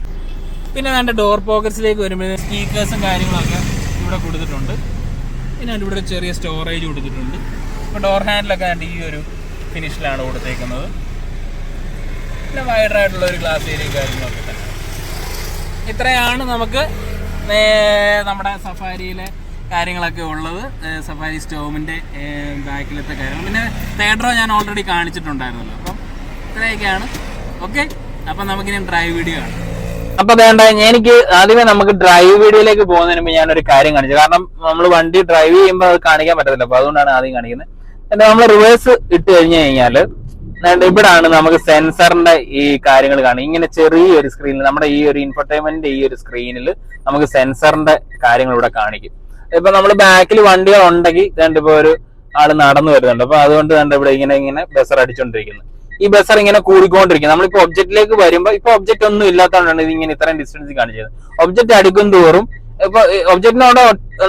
പിന്നെ അതിൻ്റെ ഡോർ പോക്കറ്റ്സിലേക്ക് വരുമ്പോൾ സ്പീക്കേഴ്സും കാര്യങ്ങളൊക്കെ ഇവിടെ കൊടുത്തിട്ടുണ്ട്. പിന്നെ ഇവിടെ ഒരു ചെറിയ സ്റ്റോറേജ് കൊടുത്തിട്ടുണ്ട്. ഇപ്പോൾ ഡോർ ഹാൻഡിലൊക്കെ ഈ ഒരു ഫിനിഷിലാണ് കൊടുത്തേക്കുന്നത്. പിന്നെ വൈഡറായിട്ടുള്ള ഒരു ഗ്ലാസ് ഏരിയയും കാര്യങ്ങളൊക്കെ തന്നെ. ഇത്രയാണ് നമുക്ക് നമ്മുടെ സഫാരിയിലെ കാര്യങ്ങളൊക്കെ ഉള്ളത്. സഫാരി സ്റ്റോമിൻ്റെ ബാക്കിലത്തെ കാര്യങ്ങൾ. പിന്നെ തേർഡ് റോ ഞാൻ ഓൾറെഡി കാണിച്ചിട്ടുണ്ടായിരുന്നല്ലോ. അപ്പം ഇത്രയൊക്കെയാണ്. ഓക്കെ, അപ്പം നമുക്കിനി ഡ്രൈവ് വീഡിയോ ആണ്. അപ്പൊ വേണ്ട, എനിക്ക് ആദ്യമേ നമുക്ക് ഡ്രൈവ് വീഡിയോയിലേക്ക് പോകുന്നതിന് മുമ്പ് ഞാനൊരു കാര്യം കാണിച്ചു. കാരണം നമ്മൾ വണ്ടി ഡ്രൈവ് ചെയ്യുമ്പോൾ അത് കാണിക്കാൻ പറ്റത്തില്ല. അപ്പൊ അതുകൊണ്ടാണ് ആദ്യം കാണിക്കുന്നത്. എന്നിട്ട് നമ്മൾ റിവേഴ്സ് ഇട്ട് കഴിഞ്ഞു കഴിഞ്ഞാൽ ഇവിടാണ് നമുക്ക് സെൻസറിന്റെ ഈ കാര്യങ്ങൾ കാണും. ഇങ്ങനെ ചെറിയൊരു സ്ക്രീനിൽ നമ്മുടെ ഈ ഒരു ഇൻഫർടൈൻമെന്റിന്റെ ഈ ഒരു സ്ക്രീനിൽ നമുക്ക് സെൻസറിന്റെ കാര്യങ്ങൾ ഇവിടെ കാണിക്കും. ഇപ്പൊ നമ്മൾ ബാക്കിൽ വണ്ടികൾ ഉണ്ടെങ്കിൽ ഇപ്പൊ ഒരു ആള് നടന്നു വരുന്നുണ്ട്. അപ്പൊ അതുകൊണ്ട് ഇവിടെ ഇങ്ങനെ ബസർ അടിച്ചോണ്ടിരിക്കുന്നു. ഈ ബസർ ഇങ്ങനെ കൂടിക്കൊണ്ടിരിക്കും. നമ്മളിപ്പോ ഒബ്ജക്റ്റിലേക്ക് വരുമ്പോൾ ഇപ്പൊ ഒബ്ജക്റ്റ് ഒന്നും ഇല്ലാത്തതുകൊണ്ടാണ് ഇത് ഇങ്ങനെ ഇത്രയും ഡിസ്റ്റൻസ് കാണിച്ചത്. ഒബ്ജക്റ്റ് അടുക്കും തോറും ഇപ്പൊ ഒബ്ജക്റ്റിനോട്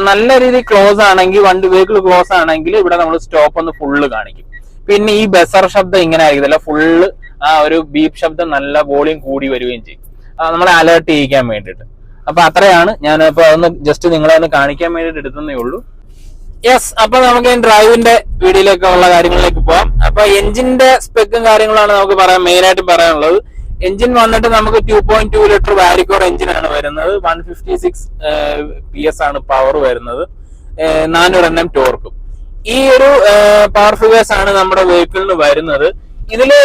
നല്ല രീതിയിൽ ക്ലോസ് ആണെങ്കിൽ, വണ്ടി വെഹിക്കിൾ ക്ലോസ് ആണെങ്കിൽ ഇവിടെ നമ്മൾ സ്റ്റോപ്പ് ഒന്ന് ഫുള്ള് കാണിക്കും. പിന്നെ ഈ ബസർ ശബ്ദം ഇങ്ങനെ ആയിരിക്കത്തില്ല, ഫുള്ള് ആ ഒരു ബീപ്പ് ശബ്ദം നല്ല വോളിയം കൂടി വരികയും ചെയ്യും, നമ്മളെ അലേർട്ട് ചെയ്യിക്കാൻ വേണ്ടിയിട്ട്. അപ്പൊ അത്രയാണ് ഞാനിപ്പോ അതൊന്ന് ജസ്റ്റ് നിങ്ങളെ ഒന്ന് കാണിക്കാൻ വേണ്ടിയിട്ട് എടുത്തതേ ഉള്ളൂ. യെസ്, അപ്പൊ നമുക്ക് ഡ്രൈവിന്റെ വീഡിയോയിലേക്കുള്ള കാര്യങ്ങളിലേക്ക് പോവാം. അപ്പൊ എഞ്ചിന്റെ സ്പെക്കും കാര്യങ്ങളാണ് നമുക്ക് മെയിൻ ആയിട്ട് പറയാനുള്ളത്. എഞ്ചിൻ വന്നിട്ട് നമുക്ക് 2.2 ലിറ്റർ വാരിക്കോർ എഞ്ചിനാണ് വരുന്നത്. 156 PS ആണ് പവർ വരുന്നത്. 400 Nm ടോർക്കും. ഈ ഒരു പവർ ഫിഗേഴ്സ് ആണ് നമ്മുടെ വെഹിക്കിളിന് വരുന്നത്. ഇതില്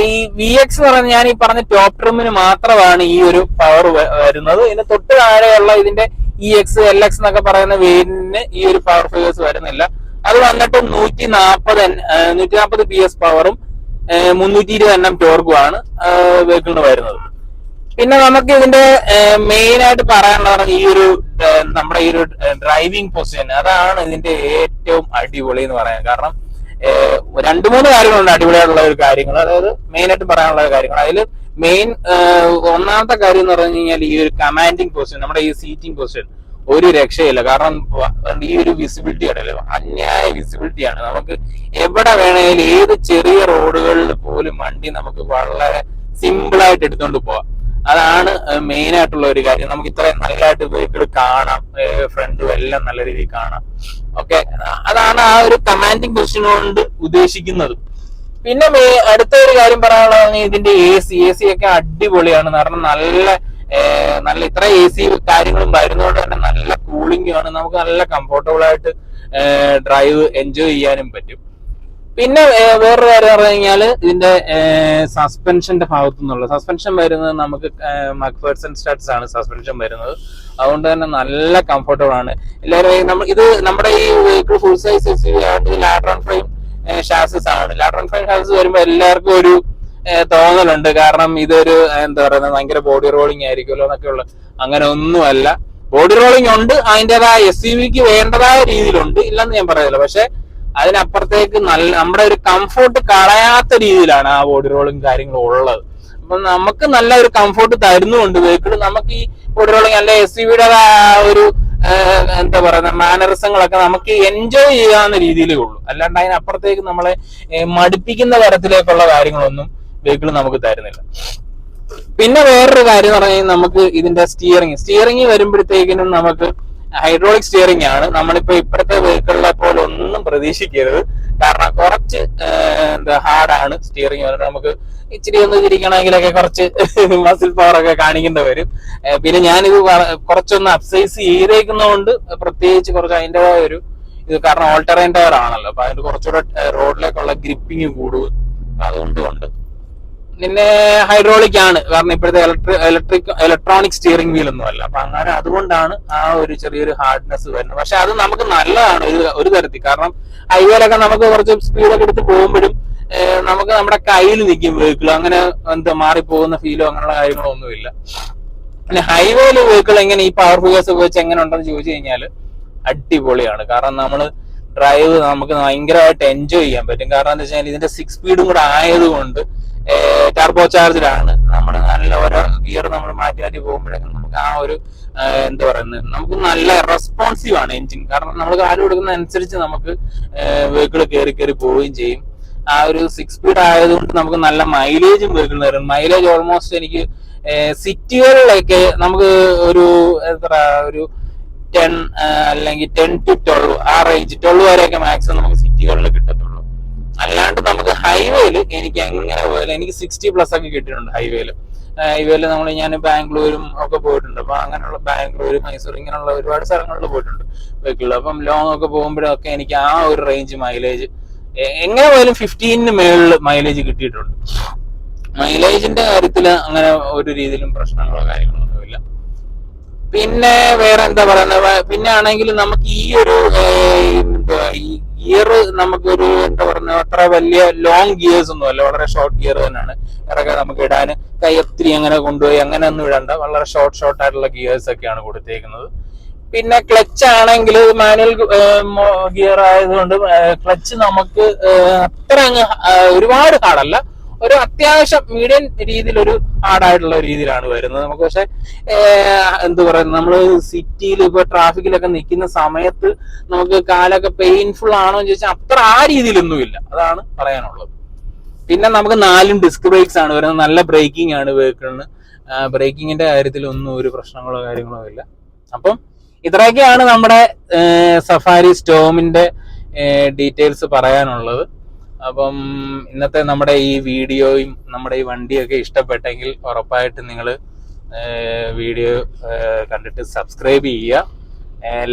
ഈ VX എന്ന് പറയുന്നത് ഞാൻ ഈ പറഞ്ഞ ടോപ്പ് ട്രിമിന് മാത്രമാണ് ഈ ഒരു പവർ വരുന്നത്. ഇതിന് തൊട്ട് താഴെയുള്ള ഇതിന്റെ EX, LX എന്നൊക്കെ പറയുന്ന വേരിയന്റിന് ഈ ഒരു പവർ ഫിഗേഴ്സ് വരുന്നില്ല. അത് വന്നിട്ട് 140 PS പവറും 320 Nm ടോർക്കുമാണ് വെഹിക്കിളിന് വരുന്നത്. പിന്നെ നമുക്ക് ഇതിന്റെ മെയിൻ ആയിട്ട് പറയാനുള്ളത് ഈ ഒരു നമ്മുടെ ഈ ഒരു ഡ്രൈവിംഗ് പൊസിഷൻ, അതാണ് ഇതിന്റെ ഏറ്റവും അടിപൊളി എന്ന് പറയാൻ. കാരണം 2-3 കാര്യങ്ങളുണ്ട് അടിപൊളിയായിട്ടുള്ള ഒരു കാര്യങ്ങൾ, അതായത് മെയിൻ ആയിട്ട് പറയാനുള്ള കാര്യങ്ങൾ. അതിൽ മെയിൻ ഒന്നാമത്തെ കാര്യം എന്ന് പറഞ്ഞു കഴിഞ്ഞാൽ ഈ ഒരു കമാൻഡിങ് പൊസിഷൻ, നമ്മുടെ ഈ സീറ്റിംഗ് പൊസിഷൻ ഒരു രക്ഷയില്ല. കാരണം ഈ ഒരു വിസിബിലിറ്റി ആണല്ലോ, അന്യായ വിസിബിലിറ്റിയാണ്. നമുക്ക് എവിടെ വേണമെങ്കിലും ഏത് ചെറിയ റോഡുകളിൽ പോലും വണ്ടി നമുക്ക് വളരെ സിമ്പിൾ ആയിട്ട് എടുത്തുകൊണ്ട് പോവാം. അതാണ് മെയിൻ ആയിട്ടുള്ള ഒരു കാര്യം. നമുക്ക് ഇത്രയും നല്ലതായിട്ട് വെഹിക്കിൾ കാണാം, ഫ്രണ്ടും എല്ലാം നല്ല രീതിയിൽ കാണാം. ഓക്കെ, അതാണ് ആ ഒരു കമാൻഡിങ് പൊസിഷൻ കൊണ്ട് ഉദ്ദേശിക്കുന്നത്. പിന്നെ അടുത്ത ഒരു കാര്യം പറയാനുള്ളത് ഇതിന്റെ AC ഒക്കെ അടിപൊളിയാണ്. കാരണം നല്ല ഇത്ര AC കാര്യങ്ങളും വരുന്നതുകൊണ്ട് തന്നെ നല്ല കൂളിംഗ് ആണ്. നമുക്ക് നല്ല കംഫർട്ടബിൾ ആയിട്ട് ഡ്രൈവ് എൻജോയ് ചെയ്യാനും പറ്റും. പിന്നെ വേറൊരു കാര്യം പറഞ്ഞു കഴിഞ്ഞാൽ ഇതിന്റെ സസ്പെൻഷന്റെ ഭാഗത്തു നിന്നുള്ള സസ്പെൻഷൻ വരുന്നത് നമുക്ക് മക്ഫേർസൺ സ്റ്റഡ്സ് ആണ് സസ്പെൻഷൻ വരുന്നത്. അതുകൊണ്ട് തന്നെ നല്ല കംഫർട്ടബിൾ ആണ്. എല്ലാവരും ഇത് നമ്മുടെ ഈ വെഹിക്കിൾ ഫുൾ സൈസ് SUV ആയിട്ട് ലാറ്ററൽ ഫ്രെയിം ഷാസിസ് ആണ്. ലാറ്ററൽ ഫ്രെയിം ഷാസിസ് വരുമ്പോൾ എല്ലാവർക്കും ഒരു തോന്നലുണ്ട്, കാരണം ഇതൊരു എന്താ പറയുന്നത് ഭയങ്കര ബോഡി റോളിംഗ് ആയിരിക്കുമല്ലോ എന്നൊക്കെയുള്ള. അങ്ങനെ ഒന്നുമല്ല. ബോഡി റോളിംഗ് ഉണ്ട്, അതിൻ്റെതായ SUVക്ക് വേണ്ടതായ രീതിയിലുണ്ട്, ഇല്ലെന്ന് ഞാൻ പറയുന്നില്ല. പക്ഷെ അതിനപ്പുറത്തേക്ക് നമ്മുടെ ഒരു കംഫോർട്ട് കളയാത്ത രീതിയിലാണ് ആ ബോഡി റോളിംഗ് കാര്യങ്ങളും ഉള്ളത്. അപ്പൊ നമുക്ക് നല്ല ഒരു കംഫോർട്ട് തരുന്നുണ്ട് വെഹിക്കിൾ. നമുക്ക് ഈ ബോഡി റോളിംഗ് അല്ലെ SUVയുടെ ഒരു എന്താ പറയുന്ന മാനറിസങ്ങളൊക്കെ നമുക്ക് എൻജോയ് ചെയ്യാവുന്ന രീതിയിലേ ഉള്ളൂ. അല്ലാണ്ട് അതിനപ്പുറത്തേക്ക് നമ്മളെ മടുപ്പിക്കുന്ന തരത്തിലേക്കുള്ള കാര്യങ്ങളൊന്നും വെഹിക്കിൾ നമുക്ക് തരുന്നില്ല. പിന്നെ വേറൊരു കാര്യം എന്ന് പറഞ്ഞാൽ നമുക്ക് ഇതിന്റെ സ്റ്റിയറിംഗ് വരുമ്പോഴത്തേക്കിനും നമുക്ക് ഹൈഡ്രോളിക് സ്റ്റിയറിംഗ് ആണ്. നമ്മളിപ്പോ ഇപ്പോഴത്തെ വെഹിക്കിളിനെ പോലെ ഒന്നും പ്രതീക്ഷിക്കരുത്, കാരണം കുറച്ച് എന്താ ഹാർഡാണ് സ്റ്റിയറിംഗ് വരുന്നത്. നമുക്ക് ഇച്ചിരി ഒന്ന് തിരിക്കണമെങ്കിലൊക്കെ കുറച്ച് മസിൽ പവർ ഒക്കെ കാണിക്കേണ്ടി വരും. പിന്നെ ഞാനിത് കുറച്ചൊന്ന് അപ്സൈസ് ചെയ്തേക്കുന്നതുകൊണ്ട് പ്രത്യേകിച്ച് കുറച്ച് അതിൻ്റെതായ ഒരു ഇത്, കാരണം ഓൾ ടെറൈൻ ടയർ ആണല്ലോ, അപ്പൊ അതിന് കുറച്ചുകൂടെ റോഡിലേക്കുള്ള ഗ്രിപ്പിങ് കൂടും. അതുകൊണ്ട് പിന്നെ ഹൈഡ്രോളിക് ആണ്, കാരണം ഇപ്പോഴത്തെ ഇലക്ട്രോണിക് സ്റ്റിയറിംഗ് വീൽ ഒന്നും അല്ല. അപ്പൊ അങ്ങനെ അതുകൊണ്ടാണ് ആ ഒരു ചെറിയൊരു ഹാർഡ്നെസ് വരുന്നത്. പക്ഷെ അത് നമുക്ക് നല്ലതാണ് ഒരു തരത്തിൽ, കാരണം ഹൈവേയിലൊക്കെ നമുക്ക് കുറച്ച് സ്പീഡൊക്കെ എടുത്ത് പോകുമ്പോഴും നമുക്ക് നമ്മുടെ കയ്യിൽ നിൽക്കും വെഹിക്കിൾ, അങ്ങനെ എന്താ മാറിപ്പോകുന്ന ഫീലോ അങ്ങനെയുള്ള കാര്യങ്ങളോ ഒന്നുമില്ല. പിന്നെ ഹൈവേയിൽ വെഹിക്കിൾ എങ്ങനെ ഈ പവർ ഫിഗേഴ്സ് വെച്ച് എങ്ങനെ ഉണ്ടെന്ന് ചോദിച്ചു കഴിഞ്ഞാൽ അടിപൊളിയാണ്. കാരണം നമ്മൾ ഡ്രൈവ് നമുക്ക് ഭയങ്കരമായിട്ട് എൻജോയ് ചെയ്യാൻ പറ്റും. കാരണം എന്താ വെച്ചാൽ ഇതിന്റെ 6 സ്പീഡും കൂടെ ആയതുകൊണ്ട് ടർബോ ചാർജിലാണ്. നമ്മൾ നല്ല ഓരോ ഗിയർ നമ്മൾ മാറ്റി പോകുമ്പോഴേക്കും നമുക്ക് ആ ഒരു എന്താ പറയുന്നത്, നമുക്ക് നല്ല റെസ്പോൺസീവ് ആണ് എഞ്ചിൻ. കാരണം നമ്മൾ കാല് കൊടുക്കുന്ന അനുസരിച്ച് നമുക്ക് വെഹിക്കിൾ കയറി പോവുകയും ചെയ്യും. ആ ഒരു 6 സ്പീഡ് ആയതുകൊണ്ട് നമുക്ക് നല്ല മൈലേജും വെഹിക്കിൾ തരും. മൈലേജ് ഓൾമോസ്റ്റ് എനിക്ക് സിറ്റികളിലൊക്കെ നമുക്ക് ഒരു എത്ര ഒരു 10 അല്ലെങ്കിൽ 10 to 12 ആ റേഞ്ച് 12 വരെയൊക്കെ മാക്സിമം നമുക്ക് സിറ്റികളിൽ കിട്ടത്തുള്ളൂ. അല്ലാണ്ട് നമുക്ക് ഹൈവേയില് എനിക്ക് എങ്ങനെ പോയാലും എനിക്ക് 60+ ഒക്കെ കിട്ടിയിട്ടുണ്ട് ഹൈവേയില്. ഞാൻ ബാംഗ്ലൂരും ഒക്കെ പോയിട്ടുണ്ട്. അപ്പൊ അങ്ങനെയുള്ള ബാംഗ്ലൂർ, മൈസൂർ ഇങ്ങനെയുള്ള ഒരുപാട് സ്ഥലങ്ങളിൽ പോയിട്ടുണ്ട് വെഹിക്കിൾ. അപ്പം ലോങ് ഒക്കെ പോകുമ്പോഴൊക്കെ എനിക്ക് ആ ഒരു റേഞ്ച് മൈലേജ് എങ്ങനെ പോയാലും 15 മേളിൽ മൈലേജ് കിട്ടിയിട്ടുണ്ട്. മൈലേജിന്റെ കാര്യത്തിൽ അങ്ങനെ ഒരു രീതിയിലും പ്രശ്നങ്ങളോ കാര്യങ്ങളോ ഒന്നുമില്ല. പിന്നെ വേറെ എന്താ പറയുന്നത്, പിന്നെ ആണെങ്കിൽ നമുക്ക് ഈ ഒരു ഈ ഗിയർ നമുക്കൊരു എന്താ പറയുക അത്ര വലിയ ലോങ് ഗിയേഴ്സ് ഒന്നും അല്ല, വളരെ ഷോർട്ട് ഗിയർ തന്നെയാണ്. ഇറക്കെ നമുക്ക് ഇടാൻ കൈ ഒത്തിരി അങ്ങനെ കൊണ്ടുപോയി അങ്ങനെ ഒന്നും ഇടണ്ട, വളരെ ഷോർട്ട് ആയിട്ടുള്ള ഗിയേഴ്സ് ഒക്കെയാണ് കൊടുത്തേക്കുന്നത്. പിന്നെ ക്ലച്ച് ആണെങ്കിൽ മാനുവൽ ഗിയർ ആയതുകൊണ്ട് ക്ലച്ച് നമുക്ക് അത്ര അങ്ങ് ഒരുപാട് ഹാർഡല്ല, ഒരു അത്യാവശ്യം മീഡിയം രീതിയിലൊരു ഹാർഡായിട്ടുള്ള രീതിയിലാണ് വരുന്നത് നമുക്ക്. പക്ഷെ എന്ത് പറയുന്നത്, നമ്മൾ സിറ്റിയിൽ ഇപ്പൊ ട്രാഫിക്കിലൊക്കെ നിൽക്കുന്ന സമയത്ത് നമുക്ക് കാലൊക്കെ പെയിൻഫുൾ ആണോ എന്ന് ചോദിച്ചാൽ അത്ര ആ രീതിയിലൊന്നുമില്ല, അതാണ് പറയാനുള്ളത്. പിന്നെ നമുക്ക് 4 ഡിസ്ക് ബ്രേക്സ് ആണ് വരുന്നത്. നല്ല ബ്രേക്കിംഗ് ആണ് വെഹിക്കിളിന്. ബ്രേക്കിങ്ങിന്റെ കാര്യത്തിൽ ഒന്നും ഒരു പ്രശ്നങ്ങളോ കാര്യങ്ങളോ ഇല്ല. അപ്പം ഇത്രയൊക്കെയാണ് നമ്മുടെ സഫാരി സ്റ്റോമിന്റെ ഡീറ്റെയിൽസ് പറയാനുള്ളത്. അപ്പം ഇന്നത്തെ നമ്മുടെ ഈ വീഡിയോയും നമ്മുടെ ഈ വണ്ടിയൊക്കെ ഇഷ്ടപ്പെട്ടെങ്കിൽ ഉറപ്പായിട്ട് നിങ്ങൾ വീഡിയോ കണ്ടിട്ട് സബ്സ്ക്രൈബ് ചെയ്യുക,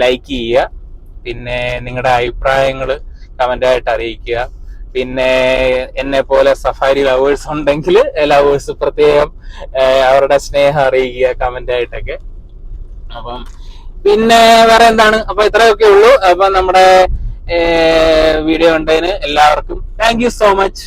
ലൈക്ക് ചെയ്യുക. പിന്നെ നിങ്ങളുടെ അഭിപ്രായങ്ങൾ കമൻ്റായിട്ട് അറിയിക്കുക. പിന്നെ എന്നെ പോലെ സഫാരി ലവേഴ്സ് ഉണ്ടെങ്കിൽ ലവേഴ്സ് പ്രത്യേകം അവരുടെ സ്നേഹം അറിയിക്കുക കമൻ്റായിട്ടൊക്കെ. അപ്പം പിന്നെ വേറെ എന്താണ്, അപ്പൊ ഇത്രയൊക്കെ ഉള്ളൂ. അപ്പൊ നമ്മുടെ വീഡിയോ കണ്ടതിന് എല്ലാവർക്കും താങ്ക് യു സോ മച്ച്.